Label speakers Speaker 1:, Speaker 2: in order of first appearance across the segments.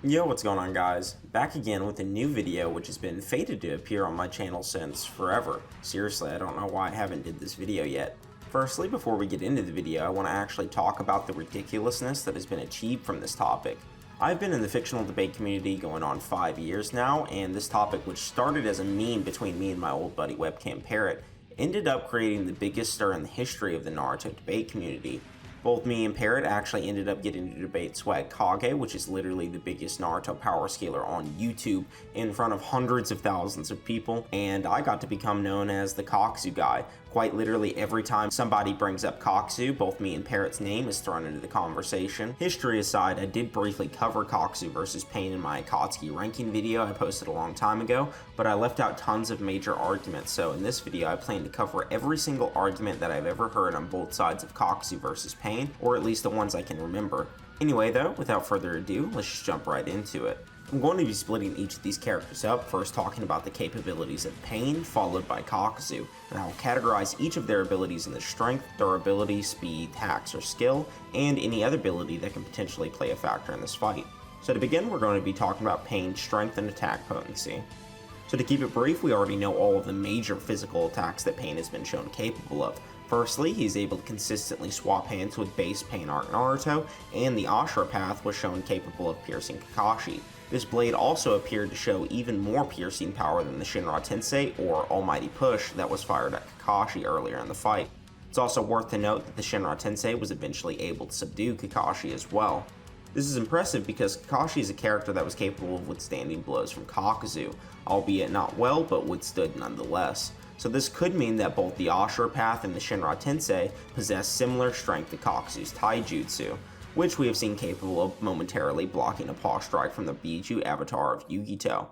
Speaker 1: Yo, what's going on, guys? Back again with a new video which has been fated to appear on my channel since forever. Seriously, I don't know why I haven't did this video yet. Firstly, before we get into the video, I want to actually talk about the ridiculousness that has been achieved from this topic. I've been in the fictional debate community going on 5 years now, and this topic, which started as a meme between me and my old buddy Webcam Parrot, ended up creating the biggest stir in the history of the Naruto debate community. Both me and Parrot actually ended up getting to debate Swag Kage, which is literally the biggest Naruto power scaler on YouTube, in front of hundreds of thousands of people, and I got to become known as the Kakazu guy. Quite literally every time somebody brings up Kakazu, both me and Parrot's name is thrown into the conversation. History aside, I did briefly cover Kakazu versus Pain in my Akatsuki ranking video I posted a long time ago, but I left out tons of major arguments, so in this video I plan to cover every single argument that I've ever heard on both sides of Kakazu versus Pain, or at least the ones I can remember. Anyway though, without further ado, let's just jump right into it. I'm going to be splitting each of these characters up, first talking about the capabilities of Pain, followed by Kakazu, and I will categorize each of their abilities into strength, durability, speed, hacks, or skill, and any other ability that can potentially play a factor in this fight. So to begin, we're going to be talking about Pain's strength and attack potency. So to keep it brief, we already know all of the major physical attacks that Pain has been shown capable of. Firstly, he's able to consistently swap hands with base Pain Art Naruto, and the Ashura path was shown capable of piercing Kakashi. This blade also appeared to show even more piercing power than the Shinra Tensei, or Almighty Push, that was fired at Kakashi earlier in the fight. It's also worth to note that the Shinra Tensei was eventually able to subdue Kakashi as well. This is impressive because Kakashi is a character that was capable of withstanding blows from Kakuzu, albeit not well, but withstood nonetheless. So this could mean that both the Ashura path and the Shinra Tensei possess similar strength to Kakuzu's Taijutsu, which we have seen capable of momentarily blocking a paw strike from the biju avatar of Yugito.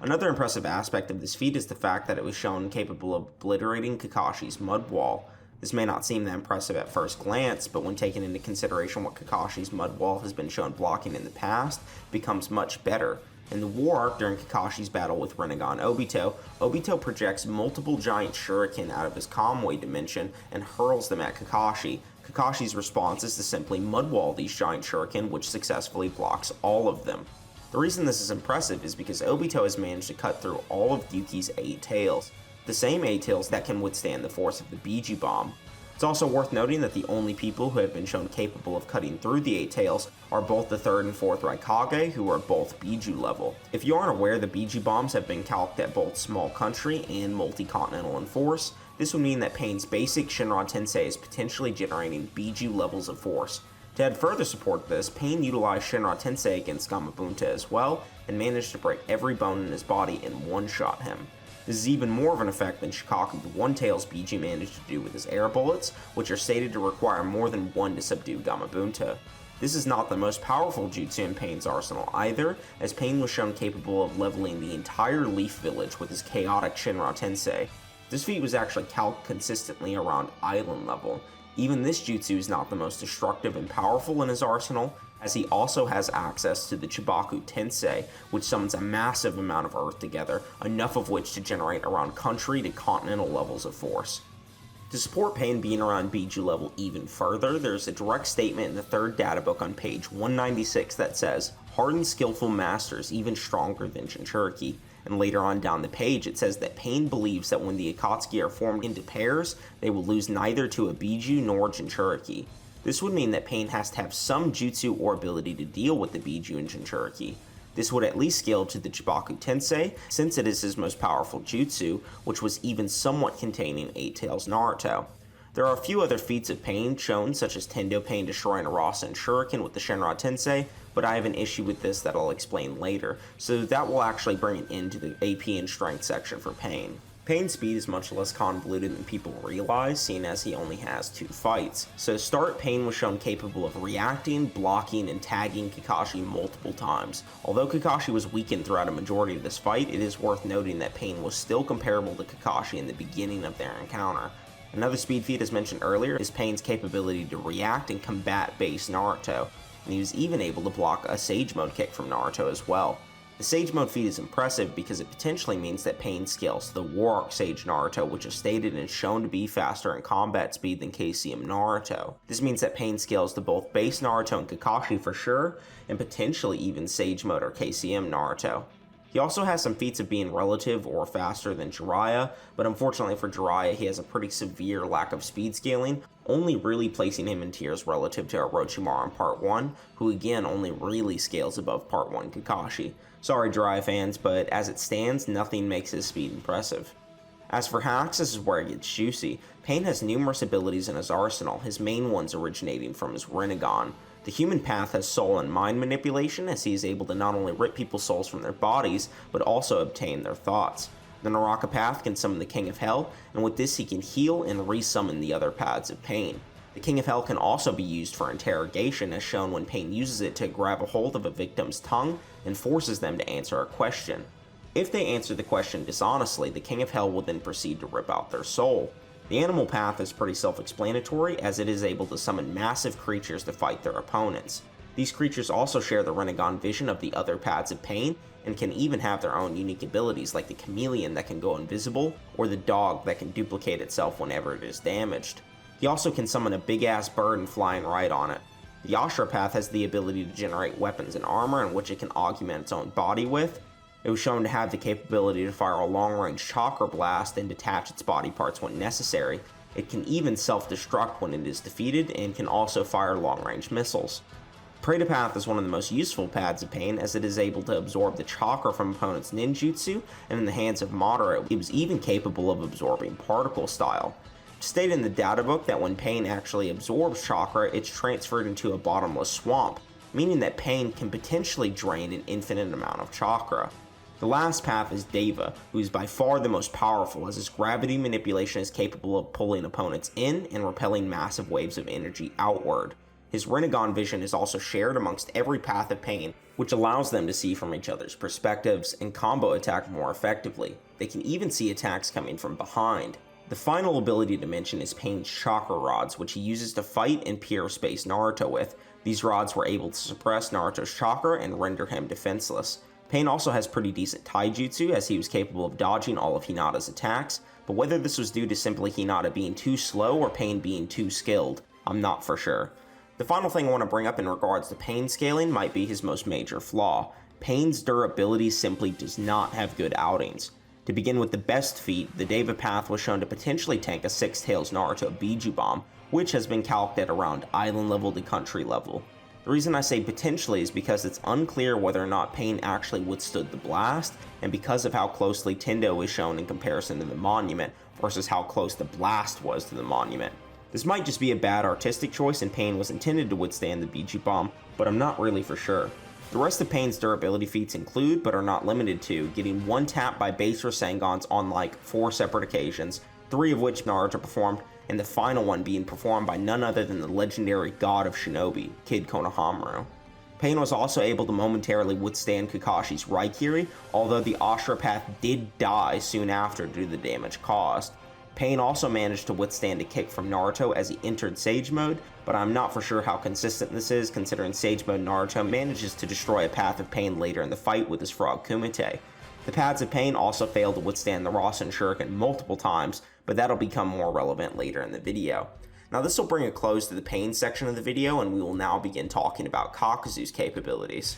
Speaker 1: Another impressive aspect of this feat is the fact that it was shown capable of obliterating Kakashi's mud wall. This may not seem that impressive at first glance, but when taken into consideration what Kakashi's mud wall has been shown blocking in the past, it becomes much better. In the war arc during Kakashi's battle with Rinnegan Obito, Obito projects multiple giant shuriken out of his Kamui dimension and hurls them at Kakashi. Kakashi's response is to simply mudwall these giant shuriken, which successfully blocks all of them. The reason this is impressive is because Obito has managed to cut through all of Yuki's 8 tails, the same 8 tails that can withstand the force of the biju bomb. It's also worth noting that the only people who have been shown capable of cutting through the 8 tails are both the 3rd and 4th Raikage, who are both biju level. If you aren't aware, the biju bombs have been calced at both small country and multi-continental in force. This would mean that Pain's basic Shinra Tensei is potentially generating biju levels of force. To add further support to this, Pain utilized Shinra Tensei against Gamabunta as well, and managed to break every bone in his body and one-shot him. This is even more of an effect than Shikaku the One-Tail's biju managed to do with his air bullets, which are stated to require more than one to subdue Gamabunta. This is not the most powerful jutsu in Pain's arsenal either, as Pain was shown capable of leveling the entire Leaf Village with his chaotic Shinra Tensei. This feat was actually calced consistently around island level. Even this jutsu is not the most destructive and powerful in his arsenal, as he also has access to the Chibaku Tensei, which summons a massive amount of earth together, enough of which to generate around country to continental levels of force. To support Pain being around biju level even further, there's a direct statement in the 3rd data book on page 196 that says, "Hardened skillful masters even stronger than Jinchuriki." And later on down the page it says that Pain believes that when the Akatsuki are formed into pairs, they will lose neither to a biju nor Jinchuriki. This would mean that Pain has to have some jutsu or ability to deal with the biju and Jinchuriki. This would at least scale to the Chibaku Tensei, since it is his most powerful jutsu, which was even somewhat containing 8 Tails Naruto. There are a few other feats of Pain shown, such as Tendo Pain destroying a Rasa and Shuriken with the Shinra Tensei, but I have an issue with this that I'll explain later, so that will actually bring an end to the AP and strength section for Pain. Pain's speed is much less convoluted than people realize, seeing as he only has 2 fights. So to start, Pain was shown capable of reacting, blocking, and tagging Kakashi multiple times. Although Kakashi was weakened throughout a majority of this fight, it is worth noting that Pain was still comparable to Kakashi in the beginning of their encounter. Another speed feat as mentioned earlier is Pain's capability to react and combat base Naruto, and he was even able to block a Sage Mode kick from Naruto as well. The Sage Mode feat is impressive because it potentially means that Pain scales to the War Arc Sage Naruto, which is stated and shown to be faster in combat speed than KCM Naruto. This means that Pain scales to both base Naruto and Kakashi for sure, and potentially even Sage Mode or KCM Naruto. He also has some feats of being relative or faster than Jiraiya, but unfortunately for Jiraiya, he has a pretty severe lack of speed scaling, only really placing him in tiers relative to Orochimaru in Part 1, who again only really scales above Part 1 Kakashi. Sorry Jiraiya fans, but as it stands, nothing makes his speed impressive. As for hacks, this is where it gets juicy. Pain has numerous abilities in his arsenal, his main ones originating from his Rinnegan. The human path has soul and mind manipulation, as he is able to not only rip people's souls from their bodies, but also obtain their thoughts. The Naraka path can summon the King of Hell, and with this he can heal and resummon the other paths of Pain. The King of Hell can also be used for interrogation, as shown when Pain uses it to grab a hold of a victim's tongue and forces them to answer a question. If they answer the question dishonestly, the King of Hell will then proceed to rip out their soul. The animal path is pretty self-explanatory, as it is able to summon massive creatures to fight their opponents. These creatures also share the Rinnegan vision of the other paths of Pain, and can even have their own unique abilities like the chameleon that can go invisible, or the dog that can duplicate itself whenever it is damaged. He also can summon a big ass bird and flying right on it. The Ashura path has the ability to generate weapons and armor in which it can augment its own body with. It was shown to have the capability to fire a long-range chakra blast and detach its body parts when necessary. It can even self-destruct when it is defeated, and can also fire long-range missiles. Preta Path is one of the most useful paths of Pain, as it is able to absorb the chakra from opponents' ninjutsu, and in the hands of Madara, it was even capable of absorbing particle style. It's stated in the data book that when Pain actually absorbs chakra, it's transferred into a bottomless swamp, meaning that Pain can potentially drain an infinite amount of chakra. The last path is Deva, who is by far the most powerful, as his gravity manipulation is capable of pulling opponents in and repelling massive waves of energy outward. His Rinnegan vision is also shared amongst every path of Pain, which allows them to see from each other's perspectives and combo attack more effectively. They can even see attacks coming from behind. The final ability to mention is Pain's chakra rods, which he uses to fight and pierce base Naruto with. These rods were able to suppress Naruto's chakra and render him defenseless. Pain also has pretty decent taijutsu, as he was capable of dodging all of Hinata's attacks, but whether this was due to simply Hinata being too slow or Pain being too skilled, I'm not for sure. The final thing I want to bring up in regards to Pain scaling might be his most major flaw. Pain's durability simply does not have good outings. To begin with the best feat, the Deva path was shown to potentially tank a Six Tails Naruto biju bomb, which has been calced at around island level to country level. The reason I say potentially is because it's unclear whether or not Pain actually withstood the blast, and because of how closely Tendo is shown in comparison to the monument, versus how close the blast was to the monument. This might just be a bad artistic choice and Pain was intended to withstand the biju bomb, but I'm not really for sure. The rest of Pain's durability feats include, but are not limited to, getting one tap by base Rasengans on like 4 separate occasions, 3 of which Naruto performed, and the final one being performed by none other than the legendary god of shinobi, Kid Konohamaru. Pain was also able to momentarily withstand Kakashi's Raikiri, although the Ashura path did die soon after due to the damage caused. Pain also managed to withstand a kick from Naruto as he entered Sage Mode, but I'm not for sure how consistent this is, considering Sage Mode Naruto manages to destroy a path of Pain later in the fight with his frog Kumite. The paths of Pain also failed to withstand the Rasen Shuriken multiple times, but that'll become more relevant later in the video. Now this will bring a close to the Pain section of the video, and we will now begin talking about Kakuzu's capabilities.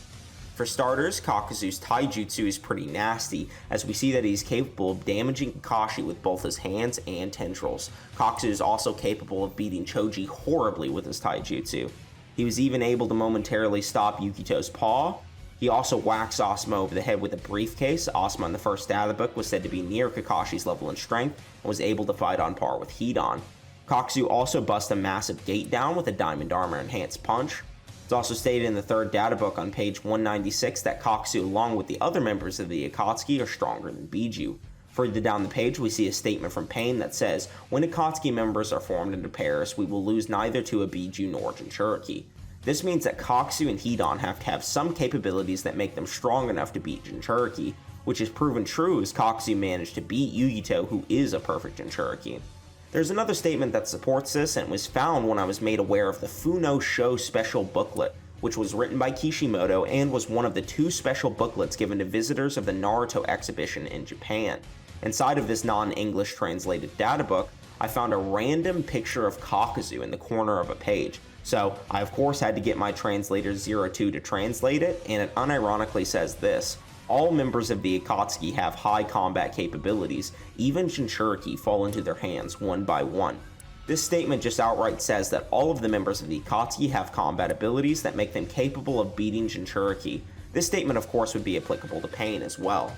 Speaker 1: For starters, Kakuzu's taijutsu is pretty nasty, as we see that he's capable of damaging Kakashi with both his hands and tendrils. Kakuzu is also capable of beating Choji horribly with his taijutsu. He was even able to momentarily stop Yukito's paw. He also whacks Asuma over the head with a briefcase. Asuma in the first data book was said to be near Kakashi's level in strength, and was able to fight on par with Hidan. Kakuzu also busts a massive gate down with a diamond armor enhanced punch. It's also stated in the third data book on page 196 that Kakuzu, along with the other members of the Akatsuki, are stronger than Biju. Further down the page, we see a statement from Pain that says, when Akatsuki members are formed into pairs, we will lose neither to a Biju nor Jinchuriki. This means that Kakuzu and Hidan have to have some capabilities that make them strong enough to beat Jinchuriki, which is proven true as Kakuzu managed to beat Yugito, who is a perfect Jinchuriki. There's another statement that supports this, and was found when I was made aware of the Funo Show special booklet, which was written by Kishimoto and was one of the 2 special booklets given to visitors of the Naruto exhibition in Japan. Inside of this non-English translated data book, I found a random picture of Kakazu in the corner of a page. So I of course had to get my translator 02 to translate it, and it unironically says this: all members of the Akatsuki have high combat capabilities, even Jinchuriki fall into their hands one by one. This statement just outright says that all of the members of the Akatsuki have combat abilities that make them capable of beating Jinchuriki. This statement of course would be applicable to Pain as well.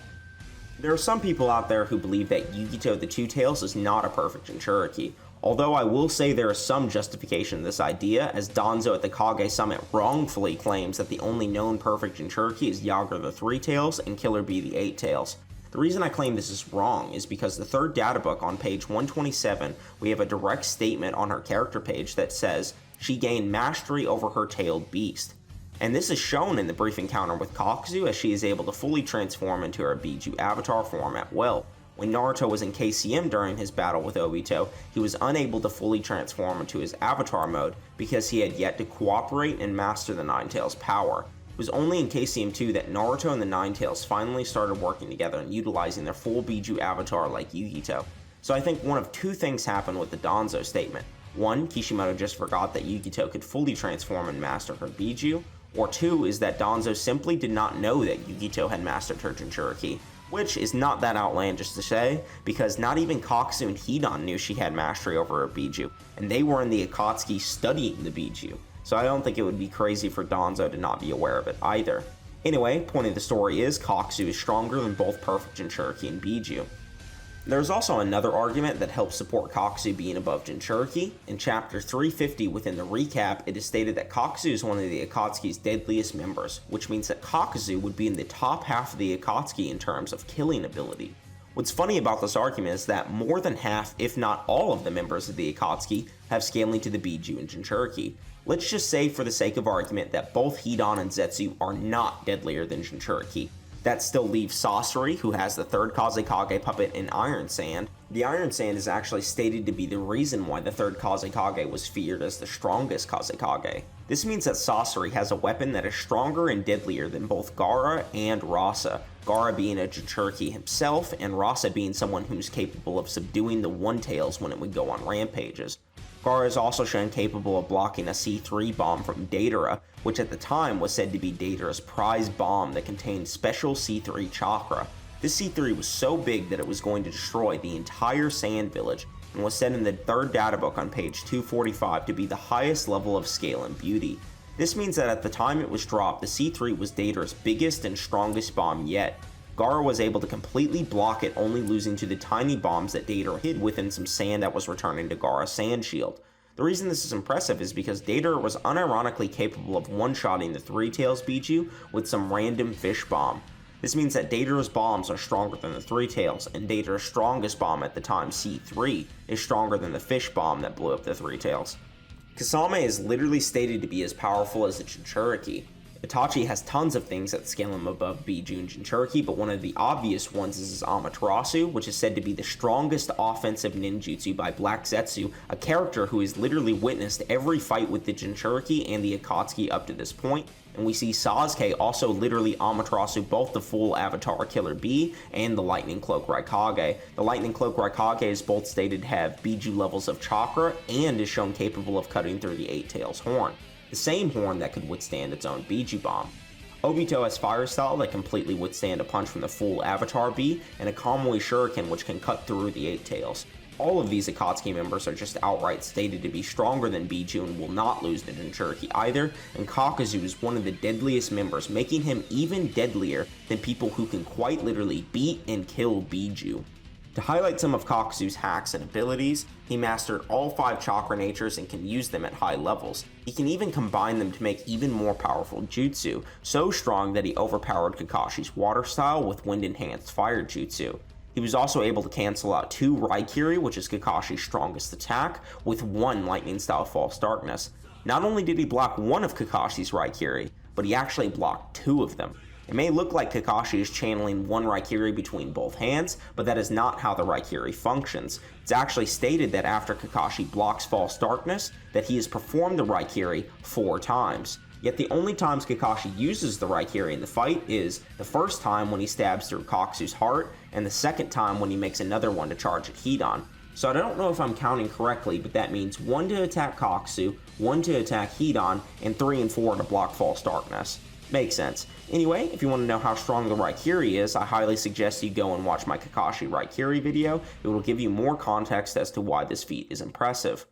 Speaker 1: There are some people out there who believe that Yugito the Two Tails is not a perfect Jinchuriki, although I will say there is some justification to this idea, as Danzo at the Kage Summit wrongfully claims that the only known perfect Jinchuriki is Yager the Three Tails and Killer Bee the Eight Tails. The reason I claim this is wrong is because the third data book on page 127, we have a direct statement on her character page that says she gained mastery over her tailed beast. And this is shown in the brief encounter with Kakuzu, as she is able to fully transform into her biju avatar form at will. When Naruto was in KCM during his battle with Obito, he was unable to fully transform into his avatar mode because he had yet to cooperate and master the Nine Tails power. It was only in KCM 2 that Naruto and the Nine Tails finally started working together and utilizing their full biju avatar like Yugito. So I think one of 2 things happened with the Danzo statement. 1, Kishimoto just forgot that Yugito could fully transform and master her biju, or 2 is that Danzo simply did not know that Yugito had mastered her Jinchuriki, which is not that outlandish to say, because not even Kakuzu and Hidan knew she had mastery over her biju, and they were in the Akatsuki studying the biju, so I don't think it would be crazy for Danzo to not be aware of it either. Anyway, point of the story is Kakuzu is stronger than both perfect Jinchuriki and biju. There's also another argument that helps support Kakazu being above Jinchuriki. In chapter 350 within the recap, it is stated that Kakazu is one of the Akatsuki's deadliest members, which means that Kakazu would be in the top half of the Akatsuki in terms of killing ability. What's funny about this argument is that more than half, if not all of the members of the Akatsuki have scaling to the biju and Jinchuriki. Let's just say for the sake of argument that both Hidan and Zetsu are not deadlier than Jinchuriki. That still leaves Sasori, who has the third Kazekage puppet in Iron Sand. The Iron Sand is actually stated to be the reason why the third Kazekage was feared as the strongest Kazekage. This means that Sasori has a weapon that is stronger and deadlier than both Gaara and Rasa, Gaara being a Jinchuriki himself, and Rasa being someone who's capable of subduing the One-Tails when it would go on rampages. Gaara is also shown capable of blocking a C3 bomb from Deidara, which at the time was said to be Deidara's prize bomb that contained special C3 chakra. This C3 was so big that it was going to destroy the entire Sand Village, and was said in the third data book on page 245 to be the highest level of scale and beauty. This means that at the time it was dropped, the C3 was Deidara's biggest and strongest bomb yet. Gaara was able to completely block it, only losing to the tiny bombs that Deidara hid within some sand that was returning to Gaara's sand shield. The reason this is impressive is because Deidara was unironically capable of one-shotting the Three Tails biju with some random fish bomb. This means that Deidara's bombs are stronger than the Three Tails, and Deidara's strongest bomb at the time, C3, is stronger than the fish bomb that blew up the Three Tails. Kasame is literally stated to be as powerful as the Jinchuriki. Itachi has tons of things that scale him above biju and Jinchuriki, but one of the obvious ones is his Amaterasu, which is said to be the strongest offensive ninjutsu by Black Zetsu, a character who has literally witnessed every fight with the Jinchuriki and the Akatsuki up to this point. And we see Sasuke also literally Amaterasu both the full Avatar Killer Bee and the Lightning Cloak Raikage. The Lightning Cloak Raikage is both stated to have biju levels of chakra and is shown capable of cutting through the Eight Tails horn, the same horn that could withstand its own biju bomb. Obito has Fire Style that completely withstand a punch from the full Avatar Bee, and a Kamui Shuriken which can cut through the Eight Tails. All of these Akatsuki members are just outright stated to be stronger than biju and will not lose to Jinchuriki either, and Kakazu is one of the deadliest members, making him even deadlier than people who can quite literally beat and kill biju. To highlight some of Kakazu's hacks and abilities, he mastered all 5 chakra natures and can use them at high levels. He can even combine them to make even more powerful jutsu, so strong that he overpowered Kakashi's water style with wind-enhanced fire jutsu. He was also able to cancel out 2 Raikiri, which is Kakashi's strongest attack, with 1 lightning style false darkness. Not only did he block 1 of Kakashi's Raikiri, but he actually blocked 2 of them. It may look like Kakashi is channeling 1 Raikiri between both hands, but that is not how the Raikiri functions. It's actually stated that after Kakashi blocks false darkness, that he has performed the Raikiri 4 times. Yet the only times Kakashi uses the Raikiri in the fight is the first time when he stabs through Kakuzu's heart, and the second time when he makes another one to charge at Hidan. So I don't know if I'm counting correctly, but that means 1 to attack Kakuzu, 1 to attack Hidan, and 3 and 4 to block False Darkness. Makes sense. Anyway, if you want to know how strong the Raikiri is, I highly suggest you go and watch my Kakashi Raikiri video. It will give you more context as to why this feat is impressive.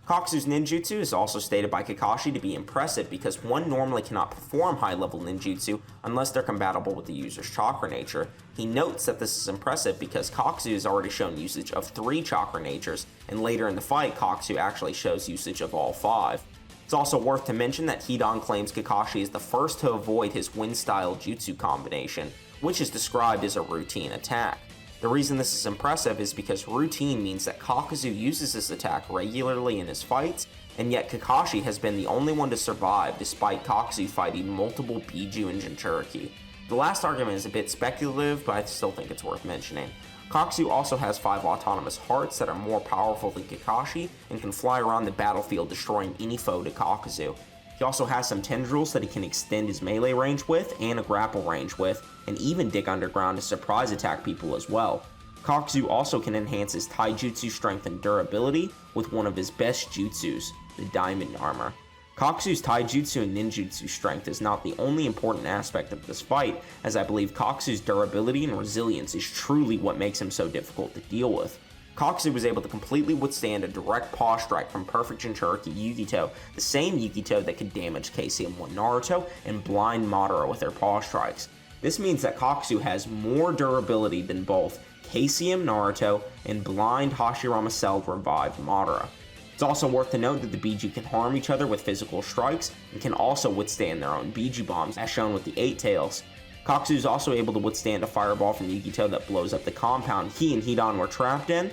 Speaker 1: Kakuzu's ninjutsu is also stated by Kakashi to be impressive because one normally cannot perform high-level ninjutsu unless they're compatible with the user's chakra nature. He notes that this is impressive because Kakuzu has already shown usage of 3 chakra natures, and later in the fight, Kakuzu actually shows usage of all 5. It's also worth to mention that Hidan claims Kakashi is the first to avoid his wind-style jutsu combination, which is described as a routine attack. The reason this is impressive is because routine means that Kakuzu uses this attack regularly in his fights, and yet Kakashi has been the only one to survive despite Kakuzu fighting multiple biju and Jinchuriki. The last argument is a bit speculative, but I still think it's worth mentioning. Kakuzu also has 5 autonomous hearts that are more powerful than Kakashi and can fly around the battlefield destroying any foe to Kakuzu. He also has some tendrils that he can extend his melee range with and a grapple range with, and even dig underground to surprise attack people as well. Kakuzu also can enhance his taijutsu strength and durability with one of his best jutsus, the diamond armor. Kakuzu's taijutsu and ninjutsu strength is not the only important aspect of this fight, as I believe Kakuzu's durability and resilience is truly what makes him so difficult to deal with. Kakuzu was able to completely withstand a direct paw strike from Perfect Jinchuriki Yukito, the same Yukito that could damage KCM1 Naruto and blind Madara with their paw strikes. This means that Kakuzu has more durability than both KCM Naruto and blind Hashirama Cell revived Madara. It's also worth to note that the biju can harm each other with physical strikes and can also withstand their own biju bombs, as shown with the 8 tails. Kakuzu is also able to withstand a fireball from Yukito that blows up the compound he and Hidan were trapped in.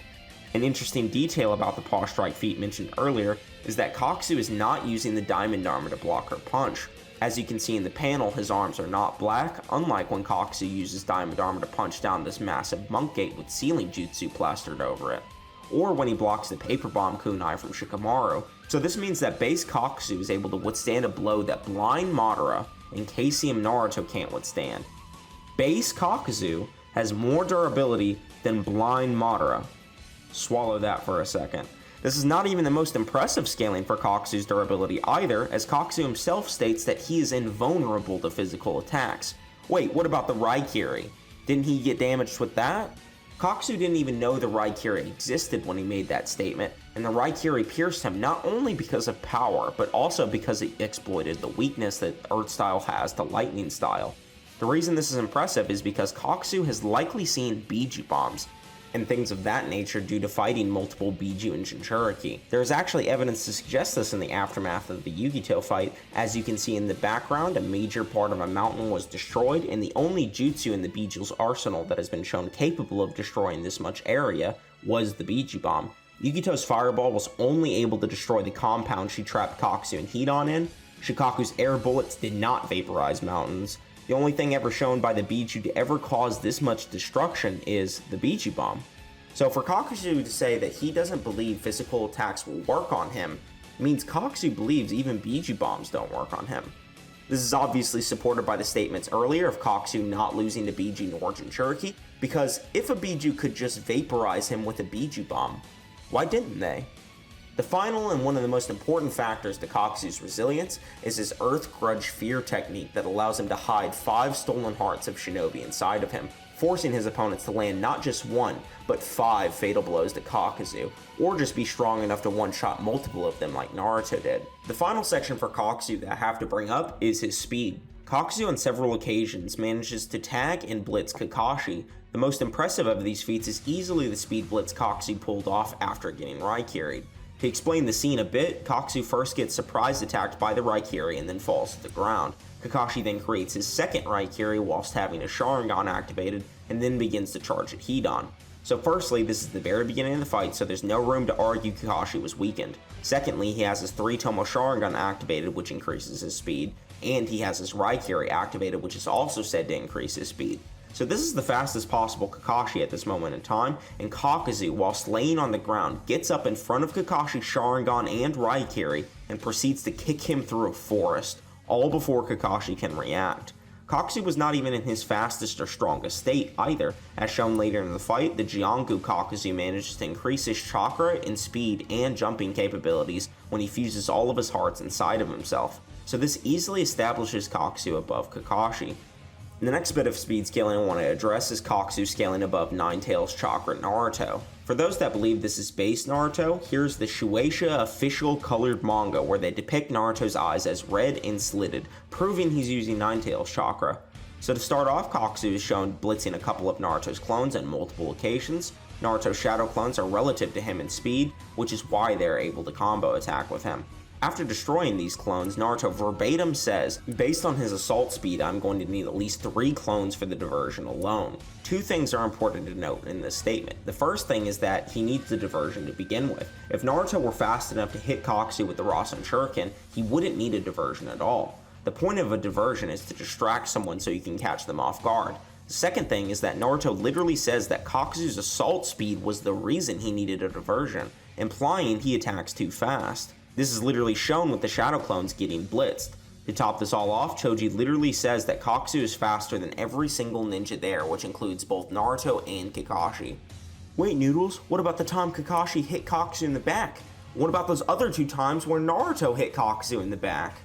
Speaker 1: An interesting detail about the paw strike feat mentioned earlier is that Kakuzu is not using the diamond armor to block her punch. As you can see in the panel, his arms are not black, unlike when Kakuzu uses diamond armor to punch down this massive monk gate with ceiling jutsu plastered over it, or when he blocks the paper bomb kunai from Shikamaru. So this means that base Kakuzu is able to withstand a blow that blind Madara and KCM Naruto can't withstand. Base Kakuzu has more durability than blind Madara. Swallow that for a second. This is not even the most impressive scaling for Kakuzu's durability either, as Kakuzu himself states that he is invulnerable to physical attacks. Wait, what about the Raikiri? Didn't he get damaged with that? Kakuzu didn't even know the Raikiri existed when he made that statement, and the Raikiri pierced him not only because of power, but also because it exploited the weakness that Earth Style has to Lightning Style. The reason this is impressive is because Kakuzu has likely seen biju bombs and things of that nature due to fighting multiple biju and Jinchuriki. There is actually evidence to suggest this in the aftermath of the Yukito fight. As you can see in the background, a major part of a mountain was destroyed, and the only jutsu in the biju's arsenal that has been shown capable of destroying this much area was the biju bomb. Yukito's fireball was only able to destroy the compound she trapped Kakuzu and Hidan in. Shikaku's air bullets did not vaporize mountains. The only thing ever shown by the biju to ever cause this much destruction is the biju bomb. So for Kakuzu to say that he doesn't believe physical attacks will work on him means Kakuzu believes even biju bombs don't work on him. This is obviously supported by the statements earlier of Kakuzu not losing to biju nor Jinchuriki, because if a biju could just vaporize him with a biju bomb, why didn't they? The final and one of the most important factors to Kakuzu's resilience is his Earth Grudge Fear technique that allows him to hide 5 stolen hearts of shinobi inside of him, forcing his opponents to land not just 1, but 5 fatal blows to Kakuzu, or just be strong enough to one-shot multiple of them like Naruto did. The final section for Kakuzu that I have to bring up is his speed. Kakuzu on several occasions manages to tag and blitz Kakashi. The most impressive of these feats is easily the speed blitz Kakuzu pulled off after getting Raikiri'd. To explain the scene a bit, Kakuzu first gets surprise attacked by the Raikiri and then falls to the ground. Kakashi then creates his second Raikiri whilst having a Sharingan activated and then begins to charge at Hidan. So firstly, this is the very beginning of the fight, so there's no room to argue Kakashi was weakened. Secondly, he has his 3-Tomo Sharingan activated, which increases his speed, and he has his Raikiri activated, which is also said to increase his speed. So this is the fastest possible Kakashi at this moment in time, and Kakuzu, whilst laying on the ground, gets up in front of Kakashi's Sharingan and Raikiri and proceeds to kick him through a forest, all before Kakashi can react. Kakazu was not even in his fastest or strongest state either. As shown later in the fight, the Jiangu Kakazu manages to increase his chakra and speed and jumping capabilities when he fuses all of his hearts inside of himself. So this easily establishes Kakazu above Kakashi. The next bit of speed scaling I want to address is Kakazu scaling above Ninetales Chakra Naruto. For those that believe this is base Naruto, here's the Shueisha official colored manga where they depict Naruto's eyes as red and slitted, proving he's using Ninetales Chakra. So to start off, Kakazu is shown blitzing a couple of Naruto's clones on multiple occasions. Naruto's shadow clones are relative to him in speed, which is why they're able to combo attack with him. After destroying these clones, Naruto verbatim says, based on his assault speed, I'm going to need at least 3 clones for the diversion alone. 2 things are important to note in this statement. The first thing is that he needs the diversion to begin with. If Naruto were fast enough to hit Kakazu with the Rasen Shuriken, he wouldn't need a diversion at all. The point of a diversion is to distract someone so you can catch them off guard. The second thing is that Naruto literally says that Kakazu's assault speed was the reason he needed a diversion, implying he attacks too fast. This is literally shown with the shadow clones getting blitzed. To top this all off, Choji literally says that Kakazu is faster than every single ninja there, which includes both Naruto and Kakashi. Wait, Noodles, what about the time Kakashi hit Kakazu in the back? What about those other 2 times where Naruto hit Kakazu in the back?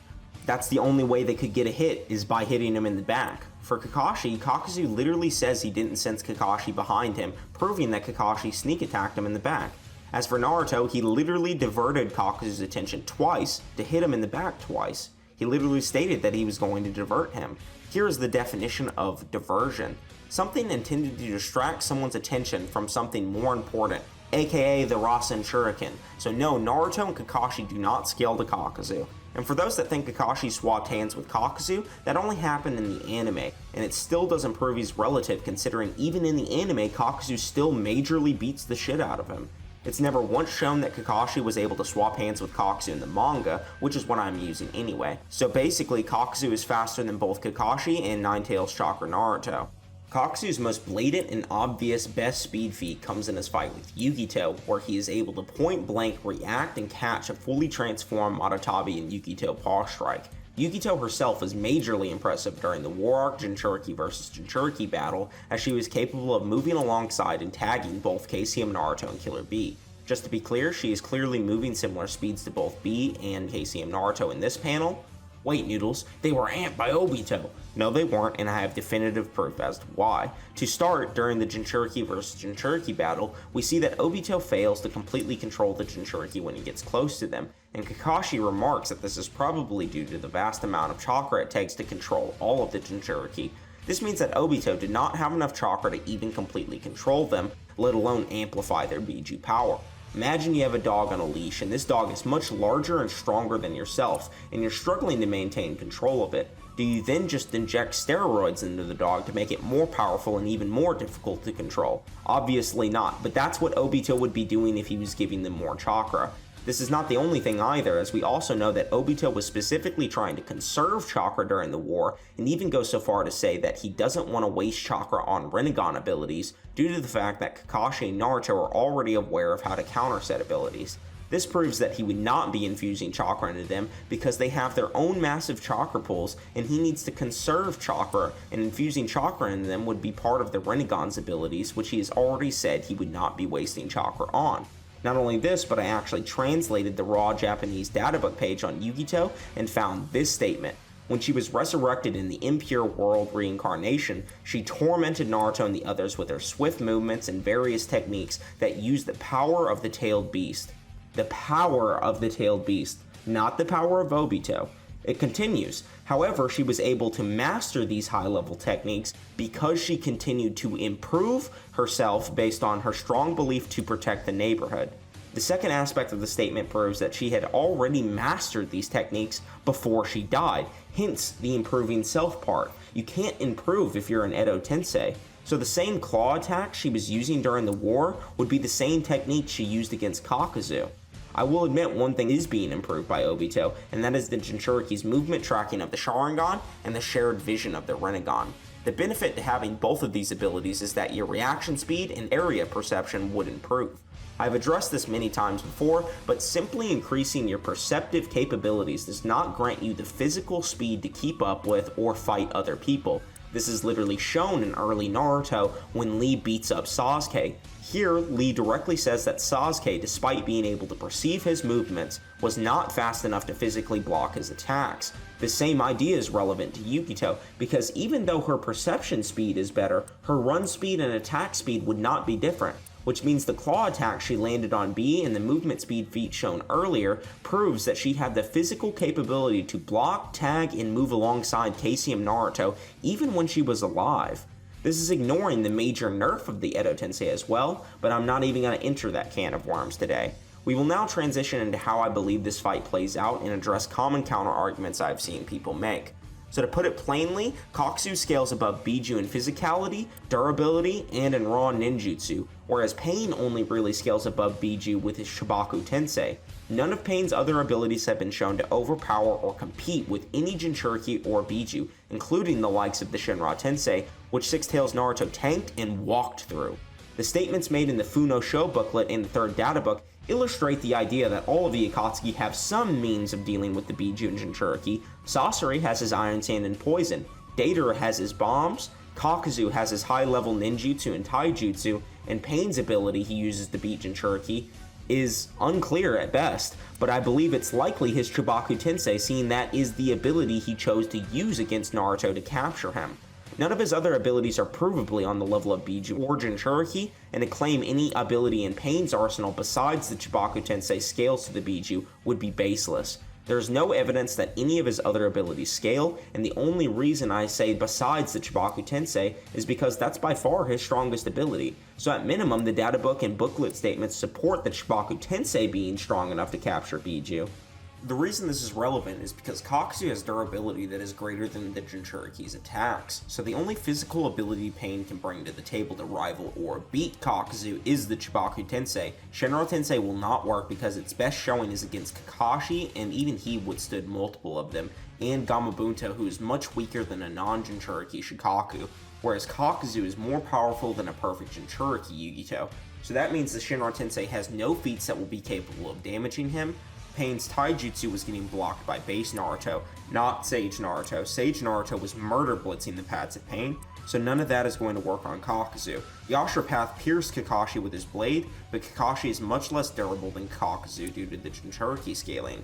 Speaker 1: That's the only way they could get a hit, is by hitting him in the back. For Kakashi, Kakazu literally says he didn't sense Kakashi behind him, proving that Kakashi sneak attacked him in the back. As for Naruto, he literally diverted Kakazu's attention twice to hit him in the back twice. He literally stated that he was going to divert him. Here is the definition of diversion: something intended to distract someone's attention from something more important, aka the Rasen Shuriken. So no, Naruto and Kakashi do not scale to Kakazu. And for those that think Kakashi swapped hands with Kakazu, that only happened in the anime, and it still doesn't prove he's relative considering even in the anime, Kakazu still majorly beats the shit out of him. It's never once shown that Kakashi was able to swap hands with Kakazu in the manga, which is what I'm using anyway. So basically, Kakazu is faster than both Kakashi and Ninetales Chakra Naruto. Kakazu's most blatant and obvious best speed feat comes in his fight with Yukito, where he is able to point blank react and catch a fully transformed Madatabi and Yukito paw strike. Yukito herself was majorly impressive during the War Arc Jinchuriki vs Jinchuriki battle, as she was capable of moving alongside and tagging both KCM Naruto and Killer B. Just to be clear, she is clearly moving similar speeds to both B and KCM Naruto in this panel. Wait, Noodles, they were amped by Obito. No, they weren't, and I have definitive proof as to why. To start, during the Jinchuriki vs Jinchuriki battle, we see that Obito fails to completely control the Jinchuriki when he gets close to them, and Kakashi remarks that this is probably due to the vast amount of chakra it takes to control all of the Jinchuriki. This means that Obito did not have enough chakra to even completely control them, let alone amplify their biju power. Imagine you have a dog on a leash, and this dog is much larger and stronger than yourself, and you're struggling to maintain control of it. Do you then just inject steroids into the dog to make it more powerful and even more difficult to control? Obviously not, but that's what Obito would be doing if he was giving them more chakra. This is not the only thing either, as we also know that Obito was specifically trying to conserve chakra during the war, and even goes so far to say that he doesn't want to waste chakra on Rinnegan abilities, due to the fact that Kakashi and Naruto are already aware of how to counter said abilities. This proves that he would not be infusing chakra into them because they have their own massive chakra pools, and he needs to conserve chakra, and infusing chakra into them would be part of the Rinnegan's abilities, which he has already said he would not be wasting chakra on. Not only this, but I actually translated the raw Japanese databook page on Yukito and found this statement. When she was resurrected in the impure world reincarnation, she tormented Naruto and the others with her swift movements and various techniques that used the power of the tailed beast. The power of the tailed beast, not the power of Obito. It continues, however, she was able to master these high-level techniques because she continued to improve herself based on her strong belief to protect the neighborhood. The second aspect of the statement proves that she had already mastered these techniques before she died, hence the improving self part. You can't improve if you're an Edo Tensei. So the same claw attack she was using during the war would be the same technique she used against Kakazu. I will admit one thing is being improved by Obito, and that is the Jinchuriki's movement tracking of the Sharingan and the shared vision of the Rinnegan. The benefit to having both of these abilities is that your reaction speed and area perception would improve. I've addressed this many times before, but simply increasing your perceptive capabilities does not grant you the physical speed to keep up with or fight other people. This is literally shown in early Naruto when Lee beats up Sasuke. Here, Lee directly says that Sasuke, despite being able to perceive his movements, was not fast enough to physically block his attacks. The same idea is relevant to Yukito, because even though her perception speed is better, her run speed and attack speed would not be different, which means the claw attack she landed on B and the movement speed feat shown earlier proves that she had the physical capability to block, tag, and move alongside Casey and Naruto even when she was alive. This is ignoring the major nerf of the Edo Tensei as well, but I'm not even going to enter that can of worms today. We will now transition into how I believe this fight plays out and address common counter arguments I've seen people make. So to put it plainly, Kakazu scales above Biju in physicality, durability, and in raw ninjutsu, whereas Pain only really scales above Biju with his Shibaku Tensei. None of Pain's other abilities have been shown to overpower or compete with any Jinchuriki or Biju, including the likes of the Shinra Tensei, which Six Tails Naruto tanked and walked through. The statements made in the Funo Show booklet and the third data book illustrate the idea that all of the Akatsuki have some means of dealing with the Biju and Jinchuriki. Sasori has his Iron Sand and Poison, Deidara has his bombs, Kakuzu has his high-level ninjutsu and taijutsu, and Pain's ability he uses to beat Jinchuriki is unclear at best, but I believe it's likely his Chibaku Tensei, seeing that is the ability he chose to use against Naruto to capture him. None of his other abilities are provably on the level of Biju or Jinchuriki, and to claim any ability in Pain's arsenal besides the Chibaku Tensei scales to the Biju would be baseless. There is no evidence that any of his other abilities scale, and the only reason I say besides the Chibaku Tensei is because that's by far his strongest ability. So at minimum, the databook and booklet statements support the Chibaku Tensei being strong enough to capture Biju. The reason this is relevant is because Kakazu has durability that is greater than the Jinchuriki's attacks, so the only physical ability Pain can bring to the table to rival or beat Kakazu is the Chibaku Tensei. Shinra Tensei will not work because its best showing is against Kakashi, and even he withstood multiple of them, and Gamabunta, who is much weaker than a non-Jinchuriki Shikaku, whereas Kakazu is more powerful than a perfect Jinchuriki Yugito. So that means the Shinra Tensei has no feats that will be capable of damaging him. Pain's taijutsu was getting blocked by base Naruto, not Sage Naruto. Sage Naruto was murder blitzing the pads of Pain, so none of that is going to work on Kakazu. The Ashura Path pierced Kakashi with his blade, but Kakashi is much less durable than Kakazu due to the Jinchuriki scaling.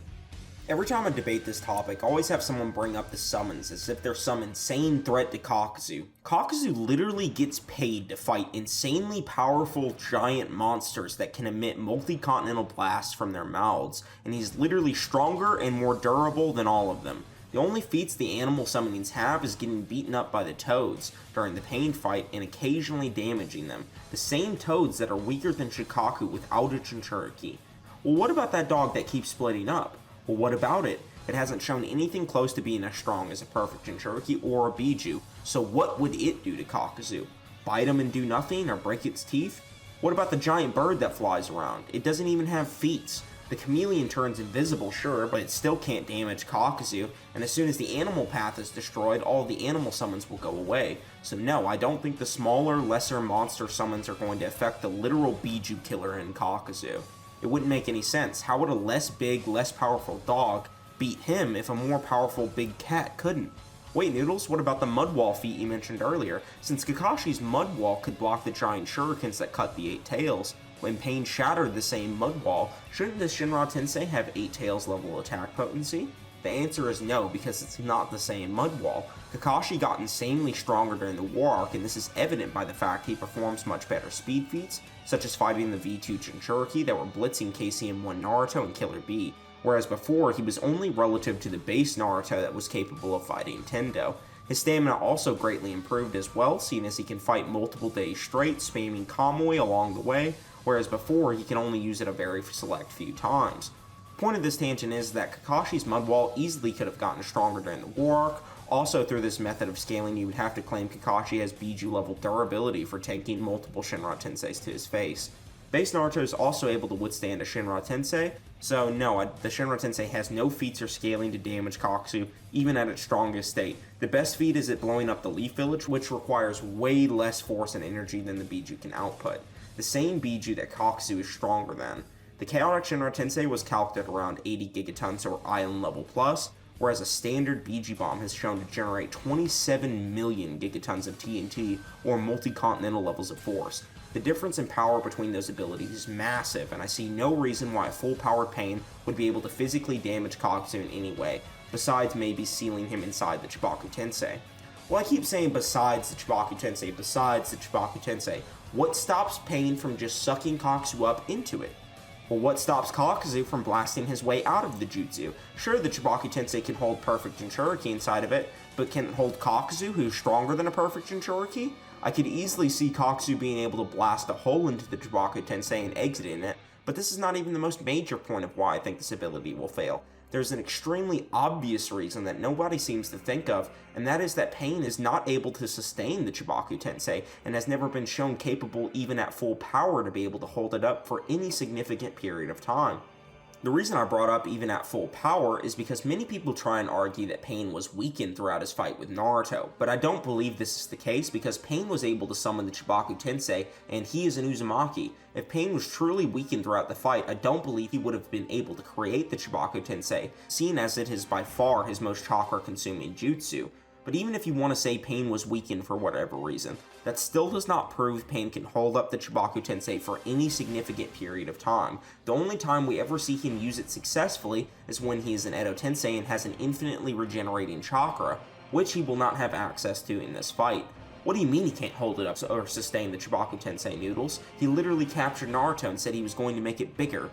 Speaker 1: Every time I debate this topic, I always have someone bring up the summons as if they're some insane threat to Kakazu. Kakazu literally gets paid to fight insanely powerful giant monsters that can emit multi-continental blasts from their mouths, and he's literally stronger and more durable than all of them. The only feats the animal summonings have is getting beaten up by the toads during the Pain fight and occasionally damaging them. The same toads that are weaker than Shikaku without a Jinchuriki. Well, what about that dog that keeps splitting up? Well, what about it? It hasn't shown anything close to being as strong as a perfect Jinchuriki or a Biju, so what would it do to Kakazu? Bite him and do nothing, or break its teeth? What about the giant bird that flies around? It doesn't even have feats. The chameleon turns invisible, sure, but it still can't damage Kakazu, and as soon as the animal path is destroyed, all the animal summons will go away. So no, I don't think the smaller, lesser monster summons are going to affect the literal Biju killer in Kakazu. It wouldn't make any sense. How would a less big, less powerful dog beat him if a more powerful big cat couldn't? Wait, Noodles, what about the mud wall feat you mentioned earlier? Since Kakashi's mud wall could block the giant shurikens that cut the 8 tails, when Pain shattered the same mud wall, shouldn't the Shinra Tensei have 8 tails level attack potency? The answer is no, because it's not the same mud wall. Kakashi got insanely stronger during the war arc, and this is evident by the fact he performs much better speed feats, such as fighting the V2 Jinchuriki that were blitzing KCM1 Naruto and Killer B, whereas before he was only relative to the base Naruto that was capable of fighting Tendo. His stamina also greatly improved as well, seeing as he can fight multiple days straight, spamming Kamui along the way, whereas before he can only use it a very select few times. The point of this tangent is that Kakashi's mud wall easily could have gotten stronger during the war arc. Also, through this method of scaling, you would have to claim Kakashi has Biju level durability for taking multiple Shinra Tenseis to his face. Base Naruto is also able to withstand a Shinra Tensei, so no, the Shinra Tensei has no feats or scaling to damage Kakazu, even at its strongest state. The best feat is it blowing up the Leaf Village, which requires way less force and energy than the biju can output. The same biju that Kakazu is stronger than. The chaotic Shinra Tensei was calced at around 80 gigatons or island level plus, whereas a standard biju bomb has shown to generate 27 million gigatons of TNT or multi-continental levels of force. The difference in power between those abilities is massive, and I see no reason why a full-powered Pain would be able to physically damage Kakazu in any way, besides maybe sealing him inside the Chibaku Tensei. Well, I keep saying besides the Chibaku Tensei. What stops Pain from just sucking Kakazu up into it? Well, what stops Kakazu from blasting his way out of the jutsu? Sure, the Chibaku Tensei can hold perfect Jinchuriki inside of it, but can it hold Kakazu, who's stronger than a perfect Jinchuriki? I could easily see Kakazu being able to blast a hole into the Chibaku Tensei and exiting it, but this is not even the most major point of why I think this ability will fail. There's an extremely obvious reason that nobody seems to think of, and that is that Pain is not able to sustain the Chibaku Tensei, and has never been shown capable even at full power to be able to hold it up for any significant period of time. The reason I brought up even at full power is because many people try and argue that Pain was weakened throughout his fight with Naruto, but I don't believe this is the case because Pain was able to summon the Chibaku Tensei, and he is an Uzumaki. If Pain was truly weakened throughout the fight, I don't believe he would have been able to create the Chibaku Tensei, seeing as it is by far his most chakra-consuming jutsu. But even if you want to say Pain was weakened for whatever reason, that still does not prove Pain can hold up the Chibaku Tensei for any significant period of time. The only time we ever see him use it successfully is when he is an Edo Tensei and has an infinitely regenerating chakra, which he will not have access to in this fight. What do you mean he can't hold it up or sustain the Chibaku Tensei, Noodles? He literally captured Naruto and said he was going to make it bigger.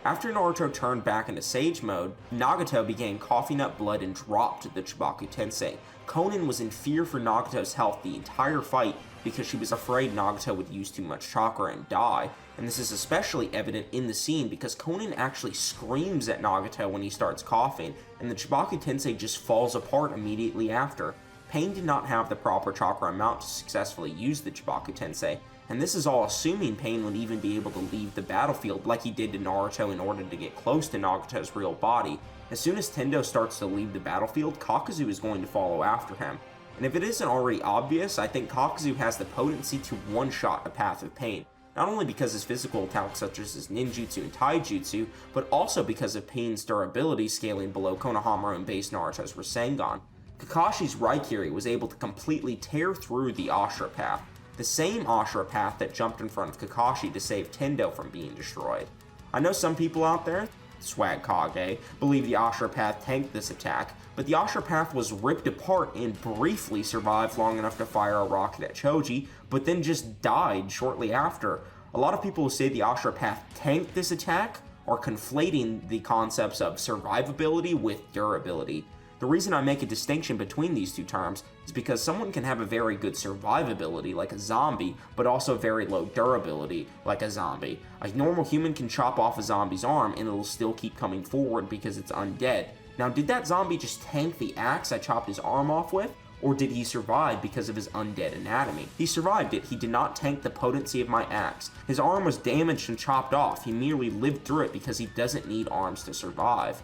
Speaker 1: After Naruto turned back into Sage mode, Nagato began coughing up blood and dropped the Chibaku Tensei. Konan was in fear for Nagato's health the entire fight because she was afraid Nagato would use too much chakra and die, and this is especially evident in the scene because Konan actually screams at Nagato when he starts coughing, and the Chibaku Tensei just falls apart immediately after. Pain did not have the proper chakra amount to successfully use the Chibaku Tensei, and this is all assuming Pain would even be able to leave the battlefield like he did to Naruto in order to get close to Nagato's real body. As soon as Tendo starts to leave the battlefield, Kakazu is going to follow after him. And if it isn't already obvious, I think Kakazu has the potency to one-shot a Path of Pain. Not only because his physical attacks such as his ninjutsu and taijutsu, but also because of Pain's durability scaling below Konohamaru and base Naruto's Rasengan. Kakashi's Raikiri was able to completely tear through the Ashura Path, the same Ashura Path that jumped in front of Kakashi to save Tendo from being destroyed. I know some people out there, Swag Kage, believe the Ashura Path tanked this attack, but the Ashura Path was ripped apart and briefly survived long enough to fire a rocket at Choji, but then just died shortly after. A lot of people who say the Ashura Path tanked this attack are conflating the concepts of survivability with durability. The reason I make a distinction between these two terms is because someone can have a very good survivability like a zombie, but also very low durability like a zombie. A normal human can chop off a zombie's arm and it'll still keep coming forward because it's undead. Now, did that zombie just tank the axe I chopped his arm off with? Or did he survive because of his undead anatomy? He survived it. He did not tank the potency of my axe. His arm was damaged and chopped off. He merely lived through it because he doesn't need arms to survive.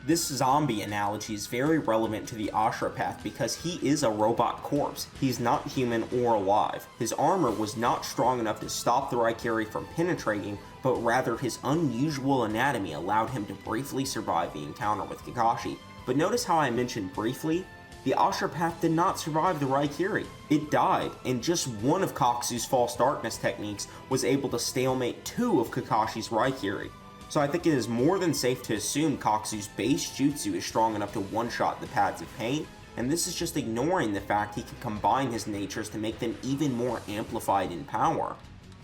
Speaker 1: This zombie analogy is very relevant to the Ashura Path because he is a robot corpse. He's not human or alive. His armor was not strong enough to stop the Raikiri from penetrating, but rather his unusual anatomy allowed him to briefly survive the encounter with Kakashi. But notice how I mentioned briefly? The Ashura Path did not survive the Raikiri. It died, and just one of Kakazu's false darkness techniques was able to stalemate two of Kakashi's Raikiri. So I think it is more than safe to assume Kakazu's base jutsu is strong enough to one-shot the Paths of Pain, and this is just ignoring the fact he can combine his natures to make them even more amplified in power.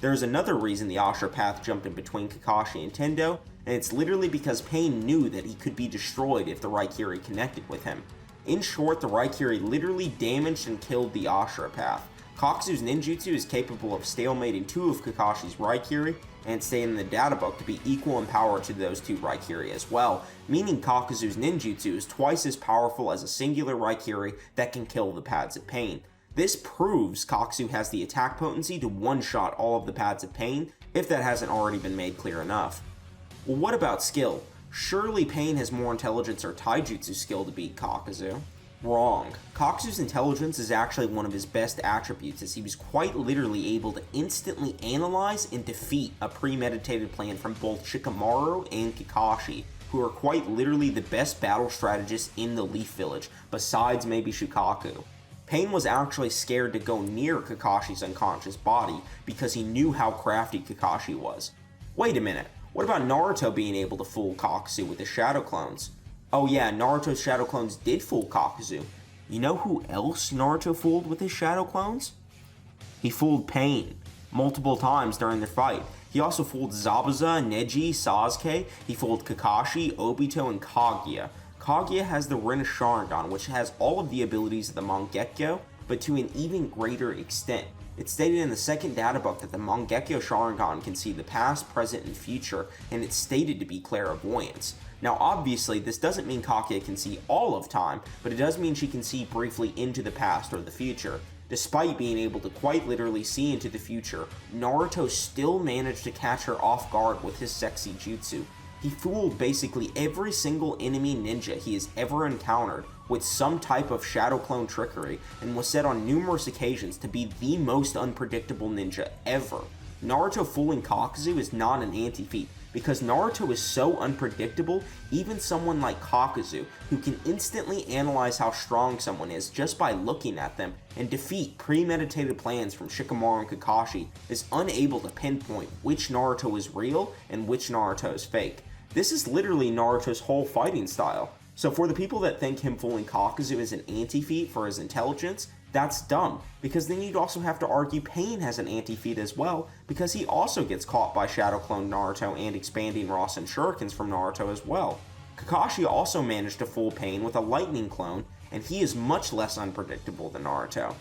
Speaker 1: There is another reason the Ashura Path jumped in between Kakashi and Tendo, and it's literally because Pain knew that he could be destroyed if the Raikiri connected with him. In short, the Raikiri literally damaged and killed the Ashura Path. Kakuzu's ninjutsu is capable of stalemating two of Kakashi's Raikiri, and stated in the databook to be equal in power to those two Raikiri as well, meaning Kakuzu's ninjutsu is twice as powerful as a singular Raikiri that can kill the Paths of Pain. This proves Kakazu has the attack potency to one-shot all of the Paths of Pain, if that hasn't already been made clear enough. Well, what about skill? Surely Pain has more intelligence or taijutsu skill to beat Kakazu. Wrong. Kakazu's intelligence is actually one of his best attributes, as he was quite literally able to instantly analyze and defeat a premeditated plan from both Shikamaru and Kakashi, who are quite literally the best battle strategists in the Leaf Village, besides maybe Shukaku. Pain was actually scared to go near Kakashi's unconscious body because he knew how crafty Kakashi was. Wait a minute, what about Naruto being able to fool Kakazu with his shadow clones? Oh yeah, Naruto's shadow clones did fool Kakazu. You know who else Naruto fooled with his shadow clones? He fooled Pain multiple times during their fight. He also fooled Zabuza, Neji, Sasuke. He fooled Kakashi, Obito, and Kaguya. Kaguya has the Rin Sharingan, which has all of the abilities of the Mangekyo, but to an even greater extent. It's stated in the second data book that the Mangekyo Sharingan can see the past, present, and future, and it's stated to be clairvoyance. Now obviously, this doesn't mean Kaguya can see all of time, but it does mean she can see briefly into the past or the future. Despite being able to quite literally see into the future, Naruto still managed to catch her off guard with his sexy jutsu. He fooled basically every single enemy ninja he has ever encountered with some type of shadow clone trickery, and was said on numerous occasions to be the most unpredictable ninja ever. Naruto fooling Kakazu is not an anti-feat, because Naruto is so unpredictable, even someone like Kakazu, who can instantly analyze how strong someone is just by looking at them, and defeat premeditated plans from Shikamaru and Kakashi, is unable to pinpoint which Naruto is real and which Naruto is fake. This is literally Naruto's whole fighting style. So for the people that think him fooling Kakazu is an anti-feat for his intelligence, that's dumb, because then you'd also have to argue Pain has an anti-feat as well, because he also gets caught by Shadow Clone Naruto and expanding Rasen Shurikens from Naruto as well. Kakashi also managed to fool Pain with a Lightning Clone, and he is much less unpredictable than Naruto.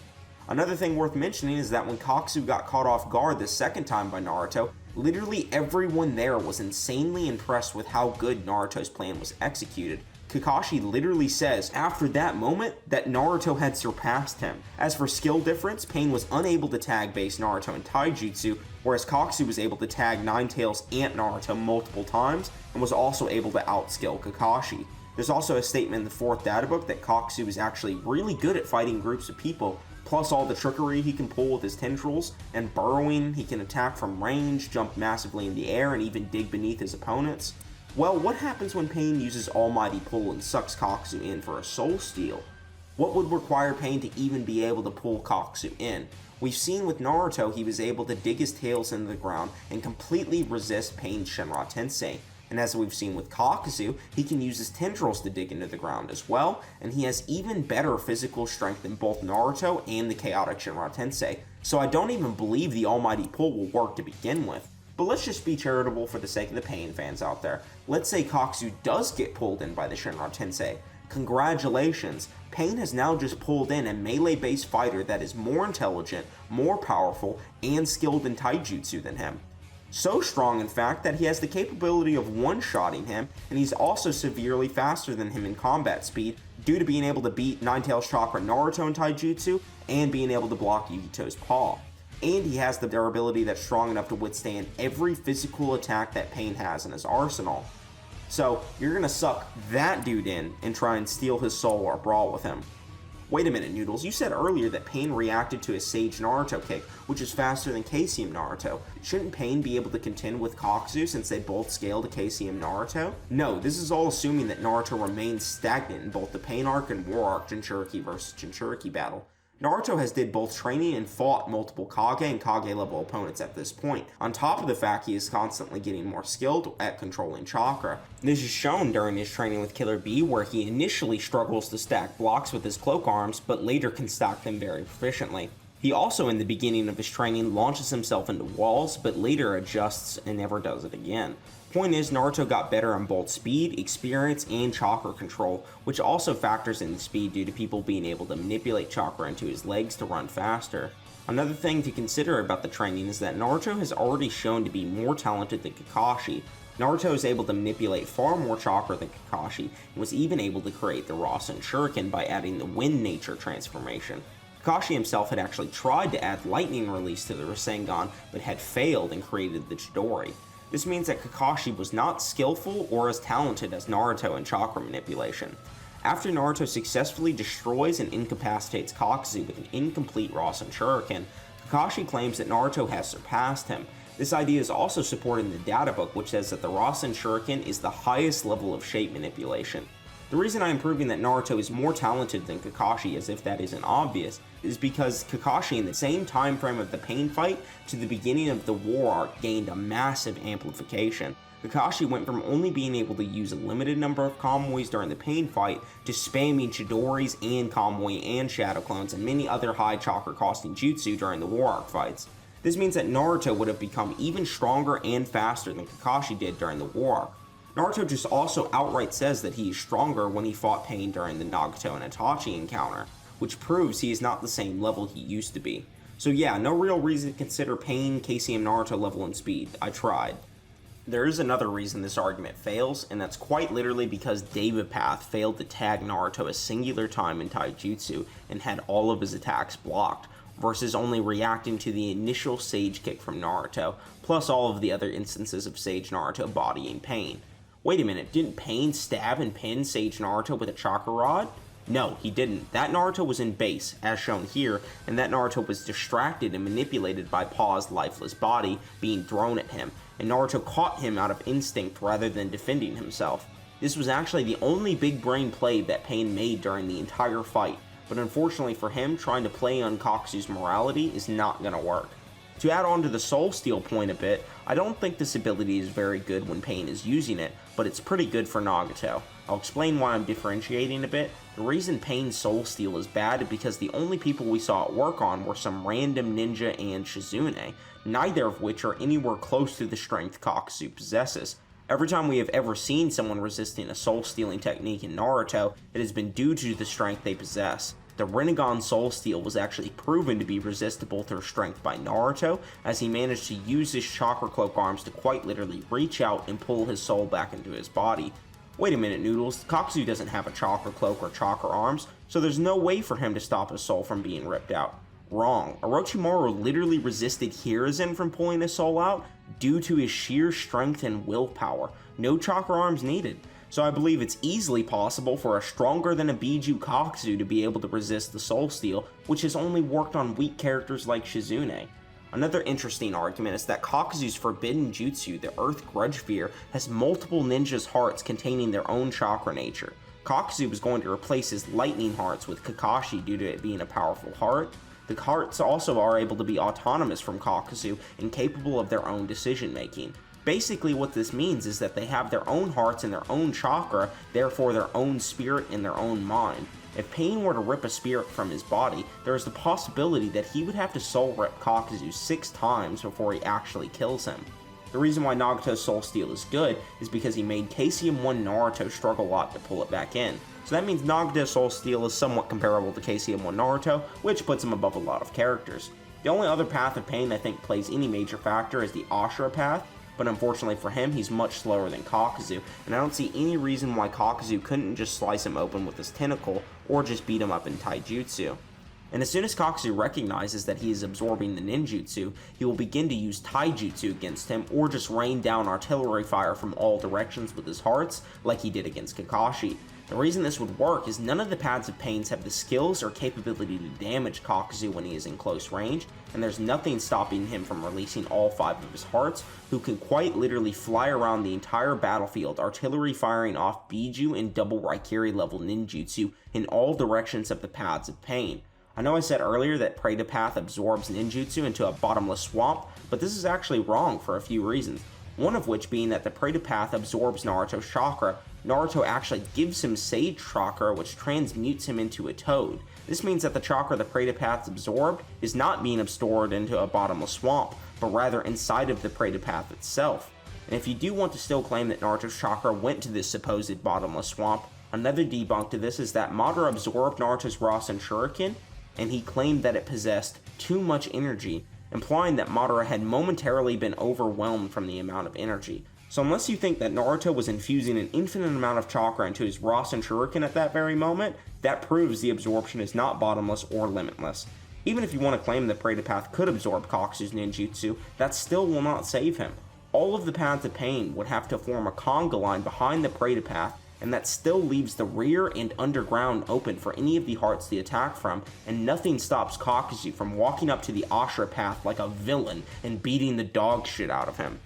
Speaker 1: Another thing worth mentioning is that when Kakazu got caught off guard the second time by Naruto, literally everyone there was insanely impressed with how good Naruto's plan was executed. Kakashi literally says after that moment that Naruto had surpassed him. As for skill difference, Pain was unable to tag base Naruto in Taijutsu, whereas Kakazu was able to tag Ninetales Ant Naruto multiple times and was also able to outskill Kakashi. There's also a statement in the 4th data book that Kakazu is actually really good at fighting groups of people, plus all the trickery he can pull with his tendrils, and burrowing. He can attack from range, jump massively in the air, and even dig beneath his opponents. Well, what happens when Pain uses Almighty Pull and sucks Kakazu in for a Soul Steal? What would require Pain to even be able to pull Kakazu in? We've seen with Naruto he was able to dig his tails into the ground and completely resist Pain's Shinra Tensei. And as we've seen with Kakazu, he can use his tendrils to dig into the ground as well, and he has even better physical strength than both Naruto and the chaotic Shinra Tensei. So I don't even believe the Almighty Pull will work to begin with. But let's just be charitable for the sake of the Pain fans out there. Let's say Kakazu does get pulled in by the Shinra Tensei. Congratulations, Pain has now just pulled in a melee-based fighter that is more intelligent, more powerful, and skilled in taijutsu than him. So strong, in fact, that he has the capability of one-shotting him, and he's also severely faster than him in combat speed due to being able to beat Ninetales Chakra Naruto in taijutsu and being able to block Yugito's paw. And he has the durability that's strong enough to withstand every physical attack that Pain has in his arsenal. So you're gonna suck that dude in and try and steal his soul or brawl with him. Wait a minute, Noodles, you said earlier that Pain reacted to a Sage Naruto kick, which is faster than KCM Naruto. Shouldn't Pain be able to contend with Kakuzu since they both scale to KCM Naruto? No, this is all assuming that Naruto remains stagnant in both the Pain arc and War arc Jinchuriki versus Jinchuriki battle. Naruto has did both training and fought multiple Kage and Kage level opponents at this point, on top of the fact he is constantly getting more skilled at controlling chakra. This is shown during his training with Killer Bee, where he initially struggles to stack blocks with his cloak arms, but later can stack them very proficiently. He also in the beginning of his training launches himself into walls, but later adjusts and never does it again. Point is, Naruto got better on both speed, experience, and chakra control, which also factors in the speed due to people being able to manipulate chakra into his legs to run faster. Another thing to consider about the training is that Naruto has already shown to be more talented than Kakashi. Naruto is able to manipulate far more chakra than Kakashi, and was even able to create the Rasen Shuriken by adding the Wind Nature transformation. Kakashi himself had actually tried to add lightning release to the Rasengan, but had failed and created the Chidori. This means that Kakashi was not skillful or as talented as Naruto in chakra manipulation. After Naruto successfully destroys and incapacitates Kakuzu with an incomplete Rasen Shuriken, Kakashi claims that Naruto has surpassed him. This idea is also supported in the data book, which says that the Rasen Shuriken is the highest level of shape manipulation. The reason I am proving that Naruto is more talented than Kakashi, as if that isn't obvious, is because Kakashi in the same time frame of the pain fight to the beginning of the war arc gained a massive amplification. Kakashi went from only being able to use a limited number of Kamuis during the pain fight to spamming Chidoris and Kamui and Shadow Clones and many other high chakra costing jutsu during the war arc fights. This means that Naruto would have become even stronger and faster than Kakashi did during the war arc. Naruto just also outright says that he is stronger when he fought Pain during the Nagato and Itachi encounter, which proves he is not the same level he used to be. So yeah, no real reason to consider Pain, KCM Naruto level and speed. I tried. There is another reason this argument fails, and that's quite literally because David Path failed to tag Naruto a singular time in Taijutsu and had all of his attacks blocked, versus only reacting to the initial Sage Kick from Naruto, plus all of the other instances of Sage Naruto bodying Pain. Wait a minute, didn't Pain stab and pin Sage Naruto with a chakra rod? No, he didn't. That Naruto was in base, as shown here, and that Naruto was distracted and manipulated by Paw's lifeless body being thrown at him, and Naruto caught him out of instinct rather than defending himself. This was actually the only big brain play that Pain made during the entire fight, but unfortunately for him, trying to play on Kakuzu's morality is not going to work. To add on to the Soul Steal point a bit, I don't think this ability is very good when Pain is using it, but it's pretty good for Nagato. I'll explain why I'm differentiating a bit. The reason Pain's Soul Steal is bad is because the only people we saw it work on were some random ninja and Shizune, neither of which are anywhere close to the strength Kakuzu possesses. Every time we have ever seen someone resisting a soul stealing technique in Naruto, it has been due to the strength they possess. The Rinnegan Soul Steal was actually proven to be resistible through strength by Naruto, as he managed to use his Chakra Cloak arms to quite literally reach out and pull his soul back into his body. Wait a minute, Noodles, Kakuzu doesn't have a Chakra Cloak or Chakra arms, so there's no way for him to stop his soul from being ripped out. Wrong. Orochimaru literally resisted Hiruzen from pulling his soul out due to his sheer strength and willpower. No Chakra arms needed. So I believe it's easily possible for a stronger than a biju Kakazu to be able to resist the Soul Steal, which has only worked on weak characters like Shizune. Another interesting argument is that Kakazu's forbidden jutsu, the Earth Grudge Fear, has multiple ninjas' hearts containing their own chakra nature. Kakazu was going to replace his lightning hearts with Kakashi due to it being a powerful heart. The hearts also are able to be autonomous from Kakazu and capable of their own decision making. Basically what this means is that they have their own hearts and their own chakra, therefore their own spirit and their own mind. If Pain were to rip a spirit from his body, there is the possibility that he would have to soul rip Kakuzu 6 times before he actually kills him. The reason why Nagato's Soul Steal is good is because he made KCM1 Naruto struggle a lot to pull it back in. So that means Nagato's Soul Steal is somewhat comparable to KCM1 Naruto, which puts him above a lot of characters. The only other path of Pain I think plays any major factor is the Ashura path, but unfortunately for him, he's much slower than Kakuzu, and I don't see any reason why Kakuzu couldn't just slice him open with his tentacle, or just beat him up in Taijutsu. And as soon as Kakuzu recognizes that he is absorbing the ninjutsu, he will begin to use taijutsu against him, or just rain down artillery fire from all directions with his hearts, like he did against Kakashi. The reason this would work is none of the Paths of Pains have the skills or capability to damage Kakuzu when he is in close range, and there's nothing stopping him from releasing all 5 of his hearts, who can quite literally fly around the entire battlefield, artillery firing off biju and double Raikiri level ninjutsu in all directions of the Paths of Pain. I know I said earlier that Preta Path absorbs ninjutsu into a bottomless swamp, but this is actually wrong for a few reasons. One of which being that the Preta Path absorbs Naruto's chakra. Naruto actually gives him Sage Chakra, which transmutes him into a toad. This means that the chakra the Preta Path absorbed is not being absorbed into a bottomless swamp, but rather inside of the Preta Path itself. And if you do want to still claim that Naruto's chakra went to this supposed bottomless swamp, another debunk to this is that Madara absorbed Naruto's Rasen Shuriken, and he claimed that it possessed too much energy, implying that Madara had momentarily been overwhelmed from the amount of energy. So unless you think that Naruto was infusing an infinite amount of chakra into his Rasen Shuriken at that very moment, that proves the absorption is not bottomless or limitless. Even if you want to claim that Prey to Path could absorb Kakazu's ninjutsu, that still will not save him. All of the paths of pain would have to form a conga line behind the Prey to Path, and that still leaves the rear and underground open for any of the hearts to attack from, and nothing stops Kakazu from walking up to the Ashura path like a villain and beating the dog shit out of him.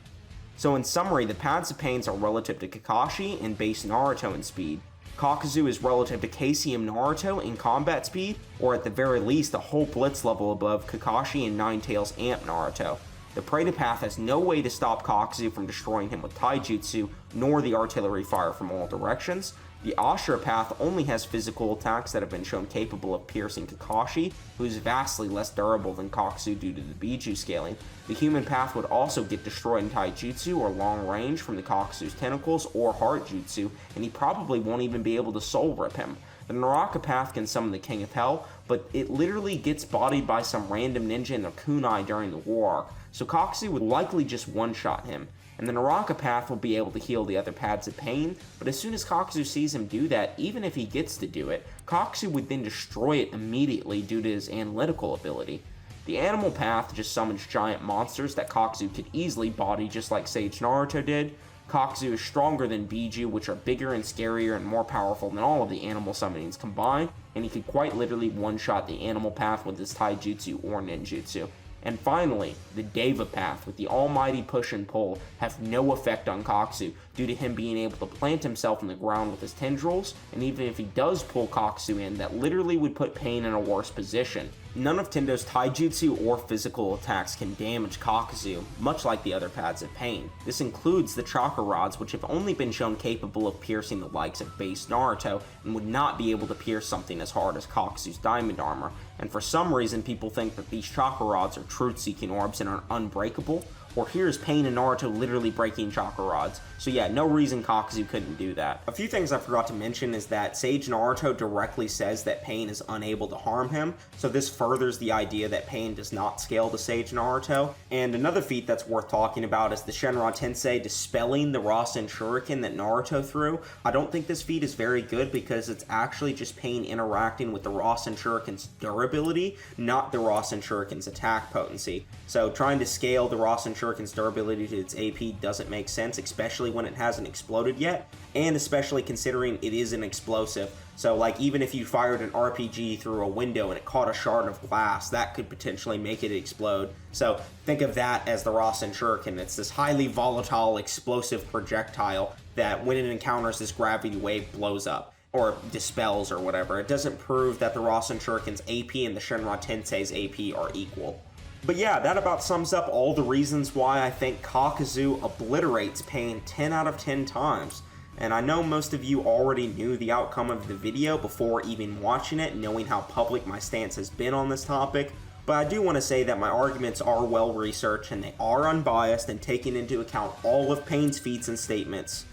Speaker 1: So in summary, the paths of pains are relative to Kakashi and base Naruto in speed. Kakazu is relative to KCM Naruto in combat speed, or at the very least a whole blitz level above Kakashi and Ninetales Amp Naruto. The Prey to Path has no way to stop Kakuzu from destroying him with taijutsu, nor the artillery fire from all directions. The Ashura Path only has physical attacks that have been shown capable of piercing Kakashi, who is vastly less durable than Kakuzu due to the biju scaling. The human path would also get destroyed in taijutsu or long range from the Kakuzu's tentacles or heart jutsu, and he probably won't even be able to soul rip him. The Naraka path can summon the King of Hell, but it literally gets bodied by some random ninja in their kunai during the war arc, so Kakuzu would likely just one-shot him. And the Naraka path will be able to heal the other paths of pain, but as soon as Kakuzu sees him do that, even if he gets to do it, Kakuzu would then destroy it immediately due to his analytical ability. The animal path just summons giant monsters that Kakuzu could easily body just like Sage Naruto did. Kakuzu is stronger than Biju, which are bigger and scarier and more powerful than all of the animal summonings combined, and he could quite literally one-shot the animal path with his taijutsu or ninjutsu. And finally, the Deva path with the almighty push and pull have no effect on Kakuzu due to him being able to plant himself in the ground with his tendrils, and even if he does pull Kakuzu in, that literally would put Pain in a worse position. None of Tendo's taijutsu or physical attacks can damage Kakuzu, much like the other paths of pain. This includes the chakra rods, which have only been shown capable of piercing the likes of base Naruto, and would not be able to pierce something as hard as Kakuzu's diamond armor. And for some reason, people think that these chakra rods are truth-seeking orbs and are unbreakable, or here's Pain and Naruto literally breaking chakra rods. So yeah, no reason Kakuzu couldn't do that. A few things I forgot to mention is that Sage Naruto directly says that Pain is unable to harm him, so this furthers the idea that Pain does not scale to Sage Naruto. And another feat that's worth talking about is the Shenron Tensei dispelling the Rasen Shuriken that Naruto threw. I don't think this feat is very good because it's actually just Pain interacting with the Rasen Shuriken's durability, not the Rasen Shuriken's attack potency. So trying to scale the Rasen Shuriken's durability to its AP doesn't make sense, especially when it hasn't exploded yet, and especially considering it is an explosive. So like even if you fired an RPG through a window and it caught a shard of glass, that could potentially make it explode. So think of that as the Rasen Shuriken. It's this highly volatile explosive projectile that when it encounters this gravity wave blows up, or dispels or whatever. It doesn't prove that the Rasen Shuriken's AP and the Shenron Tensei's AP are equal. But yeah, that about sums up all the reasons why I think Kakazu obliterates Pain 10 out of 10 times. And I know most of you already knew the outcome of the video before even watching it, knowing how public my stance has been on this topic, but I do want to say that my arguments are well researched and they are unbiased and taking into account all of Pain's feats and statements.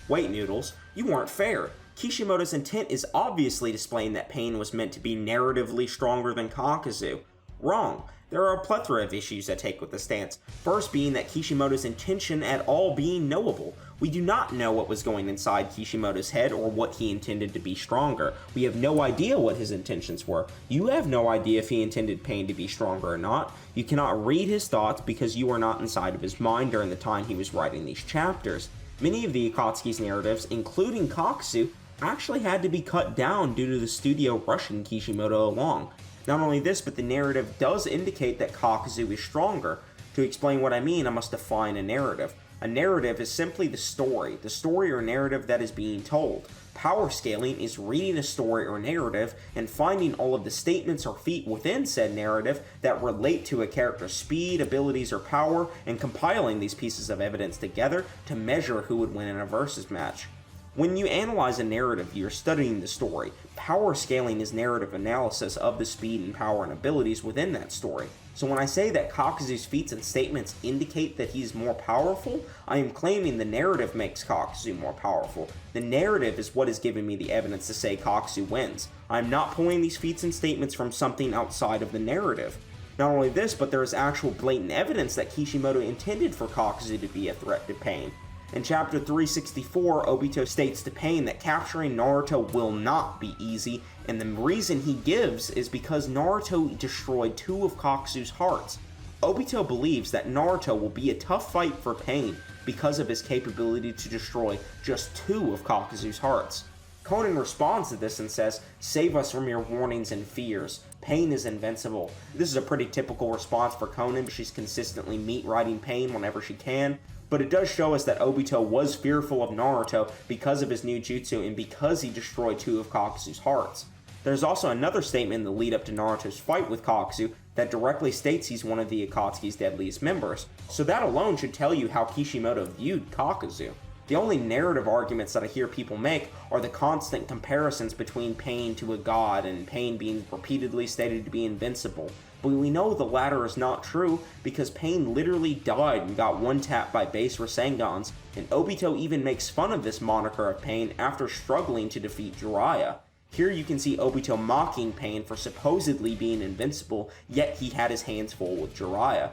Speaker 1: Wait, Noodles, you weren't fair. Kishimoto's intent is obviously displaying that Pain was meant to be narratively stronger than Kakazu. Wrong. There are a plethora of issues I take with the stance, first being that Kishimoto's intention at all being knowable. We do not know what was going inside Kishimoto's head or what he intended to be stronger. We have no idea what his intentions were. You have no idea if he intended Pain to be stronger or not. You cannot read his thoughts because you are not inside of his mind during the time he was writing these chapters. Many of the Akatsuki's narratives, including Kakazu, actually had to be cut down due to the studio rushing Kishimoto along. Not only this, but the narrative does indicate that Kakazu is stronger. To explain what I mean, I must define a narrative. A narrative is simply the story or narrative that is being told. Power scaling is reading a story or narrative and finding all of the statements or feat within said narrative that relate to a character's speed, abilities, or power, and compiling these pieces of evidence together to measure who would win in a versus match. When you analyze a narrative, you're studying the story. Power scaling is narrative analysis of the speed and power and abilities within that story. So when I say that Kakazu's feats and statements indicate that he's more powerful, I am claiming the narrative makes Kakazu more powerful. The narrative is what is giving me the evidence to say Kakazu wins. I am not pulling these feats and statements from something outside of the narrative. Not only this, but there is actual blatant evidence that Kishimoto intended for Kakazu to be a threat to Pain. In chapter 364, Obito states to Pain that capturing Naruto will not be easy, and the reason he gives is because Naruto destroyed 2 of Kakuzu's hearts. Obito believes that Naruto will be a tough fight for Pain because of his capability to destroy just 2 of Kakuzu's hearts. Conan responds to this and says, "Save us from your warnings and fears. Pain is invincible." This is a pretty typical response for Conan, but she's consistently meat-riding Pain whenever she can. But it does show us that Obito was fearful of Naruto because of his new jutsu and because he destroyed 2 of Kakuzu's hearts. There's also another statement in the lead up to Naruto's fight with Kakazu that directly states he's one of the Akatsuki's deadliest members, so that alone should tell you how Kishimoto viewed Kakazu. The only narrative arguments that I hear people make are the constant comparisons between Pain to a god and Pain being repeatedly stated to be invincible, but we know the latter is not true because Pain literally died and got one-tapped by base Rasengans, and Obito even makes fun of this moniker of Pain after struggling to defeat Jiraiya. Here you can see Obito mocking Pain for supposedly being invincible, yet he had his hands full with Jiraiya.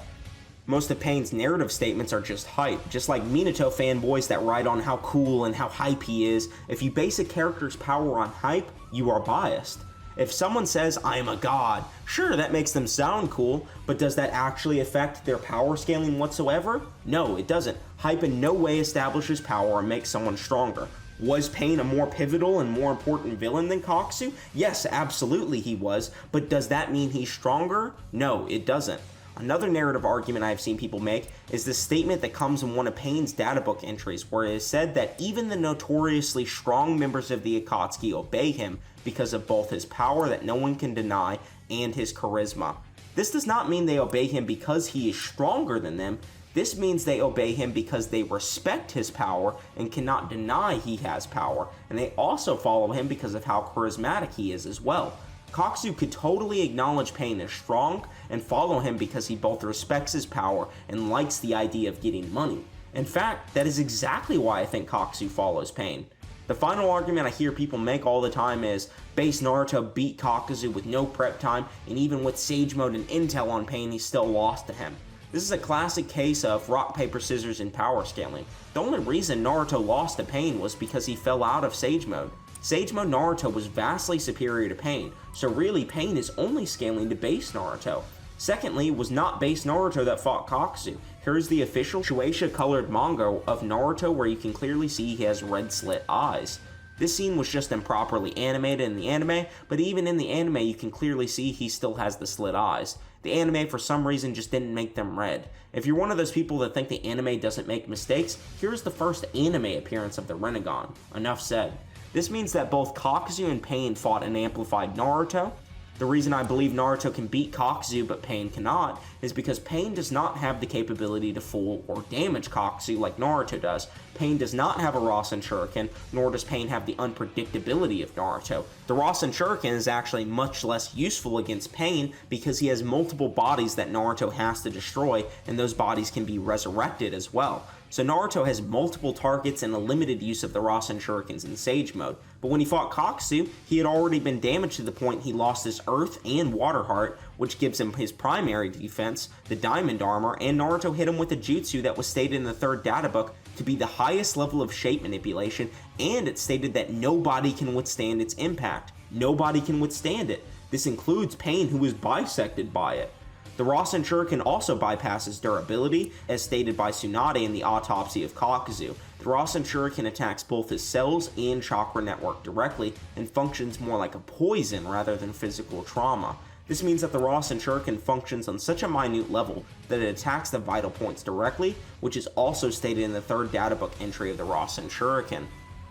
Speaker 1: Most of Pain's narrative statements are just hype, just like Minato fanboys that write on how cool and how hype he is. If you base a character's power on hype, you are biased. If someone says, "I am a god," sure, that makes them sound cool, but does that actually affect their power scaling whatsoever? No, it doesn't. Hype in no way establishes power or makes someone stronger. Was Pain a more pivotal and more important villain than Kakazu? Yes, absolutely he was, but does that mean he's stronger? No, it doesn't. Another narrative argument I've seen people make is the statement that comes in one of Pain's databook entries, where it is said that even the notoriously strong members of the Akatsuki obey him because of both his power that no one can deny and his charisma. This does not mean they obey him because he is stronger than them. This means they obey him because they respect his power and cannot deny he has power, and they also follow him because of how charismatic he is as well. Kakazu could totally acknowledge Pain as strong and follow him because he both respects his power and likes the idea of getting money. In fact, that is exactly why I think Kakazu follows Pain. The final argument I hear people make all the time is, base Naruto beat Kakazu with no prep time, and even with Sage Mode and Intel on Pain, he still lost to him. This is a classic case of rock, paper, scissors in power scaling. The only reason Naruto lost to Pain was because he fell out of Sage Mode. Sage Mode Naruto was vastly superior to Pain, so really Pain is only scaling to base Naruto. Secondly, it was not base Naruto that fought Kakazu. Here's the official Shueisha colored manga of Naruto where you can clearly see he has red slit eyes. This scene was just improperly animated in the anime, but even in the anime you can clearly see he still has the slit eyes. The anime for some reason just didn't make them red. If you're one of those people that think the anime doesn't make mistakes, here's the first anime appearance of the Rinnegan. Enough said. This means that both Kakazu and Pain fought an amplified Naruto. The reason I believe Naruto can beat Kakazu but Pain cannot is because Pain does not have the capability to fool or damage Kakazu like Naruto does. Pain does not have a Rasen Shuriken, nor does Pain have the unpredictability of Naruto. The Rasen Shuriken is actually much less useful against Pain because he has multiple bodies that Naruto has to destroy, and those bodies can be resurrected as well. So Naruto has multiple targets and a limited use of the Rasen Shurikens in Sage Mode. But when he fought Kakazu, he had already been damaged to the point he lost his Earth and Water Heart, which gives him his primary defense, the Diamond Armor, and Naruto hit him with a jutsu that was stated in the third data book to be the highest level of shape manipulation, and it stated that nobody can withstand its impact. Nobody can withstand it. This includes Pain, who was bisected by it. The Rasen Shuriken also bypasses durability, as stated by Tsunade in the Autopsy of Kakazu. The Rasen Shuriken attacks both his cells and chakra network directly, and functions more like a poison rather than physical trauma. This means that the Rasen Shuriken functions on such a minute level that it attacks the vital points directly, which is also stated in the third databook entry of the Rasen Shuriken.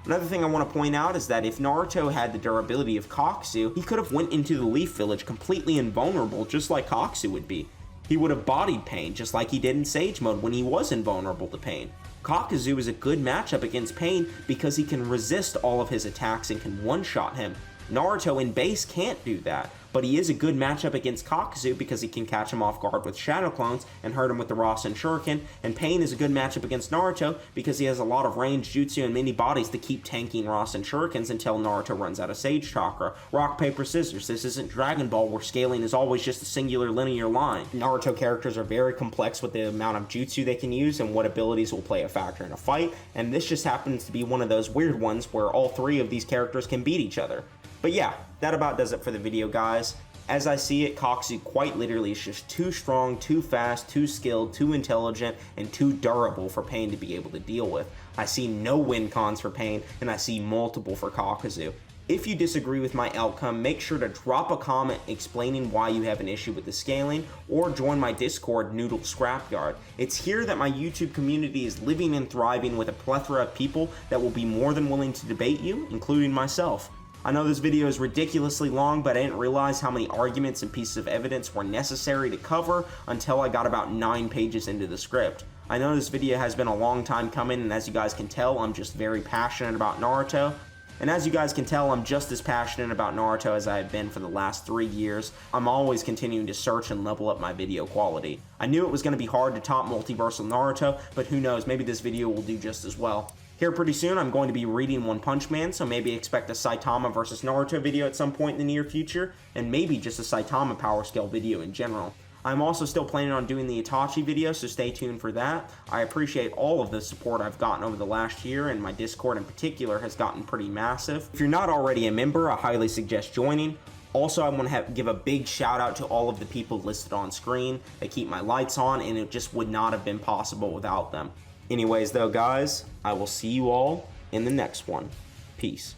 Speaker 1: Another thing I want to point out is that if Naruto had the durability of Kakazu, he could have went into the Leaf Village completely invulnerable, just like Kakazu would be. He would have bodied Pain, just like he did in Sage Mode when he was invulnerable to Pain. Kakazu is a good matchup against Pain because he can resist all of his attacks and can one-shot him. Naruto in base can't do that, but he is a good matchup against Kakazu because he can catch him off guard with Shadow Clones and hurt him with the Rasen Shuriken, and Pain is a good matchup against Naruto because he has a lot of ranged jutsu and mini bodies to keep tanking Rasen Shurikens until Naruto runs out of Sage Chakra. Rock, paper, scissors. This isn't Dragon Ball where scaling is always just a singular linear line. Naruto characters are very complex with the amount of jutsu they can use and what abilities will play a factor in a fight, and this just happens to be one of those weird ones where all three of these characters can beat each other. But yeah, that about does it for the video, guys. As I see it, Kakazu quite literally is just too strong, too fast, too skilled, too intelligent, and too durable for Pain to be able to deal with. I see no win cons for Pain, and I see multiple for Kakazu. If you disagree with my outcome, make sure to drop a comment explaining why you have an issue with the scaling, or join my Discord, Noodles Scrapyard. It's here that my YouTube community is living and thriving with a plethora of people that will be more than willing to debate you, including myself. I know this video is ridiculously long, but I didn't realize how many arguments and pieces of evidence were necessary to cover until I got about 9 pages into the script. I know this video has been a long time coming, and as you guys can tell, I'm just very passionate about Naruto. And as you guys can tell, I'm just as passionate about Naruto as I have been for the last 3 years. I'm always continuing to search and level up my video quality. I knew it was going to be hard to top Multiversal Naruto, but who knows, maybe this video will do just as well. Here pretty soon, I'm going to be reading One Punch Man, so maybe expect a Saitama versus Naruto video at some point in the near future, and maybe just a Saitama power scale video in general. I'm also still planning on doing the Itachi video, so stay tuned for that. I appreciate all of the support I've gotten over the last year, and my Discord in particular has gotten pretty massive. If you're not already a member, I highly suggest joining. Also, I want to give a big shout out to all of the people listed on screen. They keep my lights on, and it just would not have been possible without them. Anyways though, guys, I will see you all in the next one. Peace.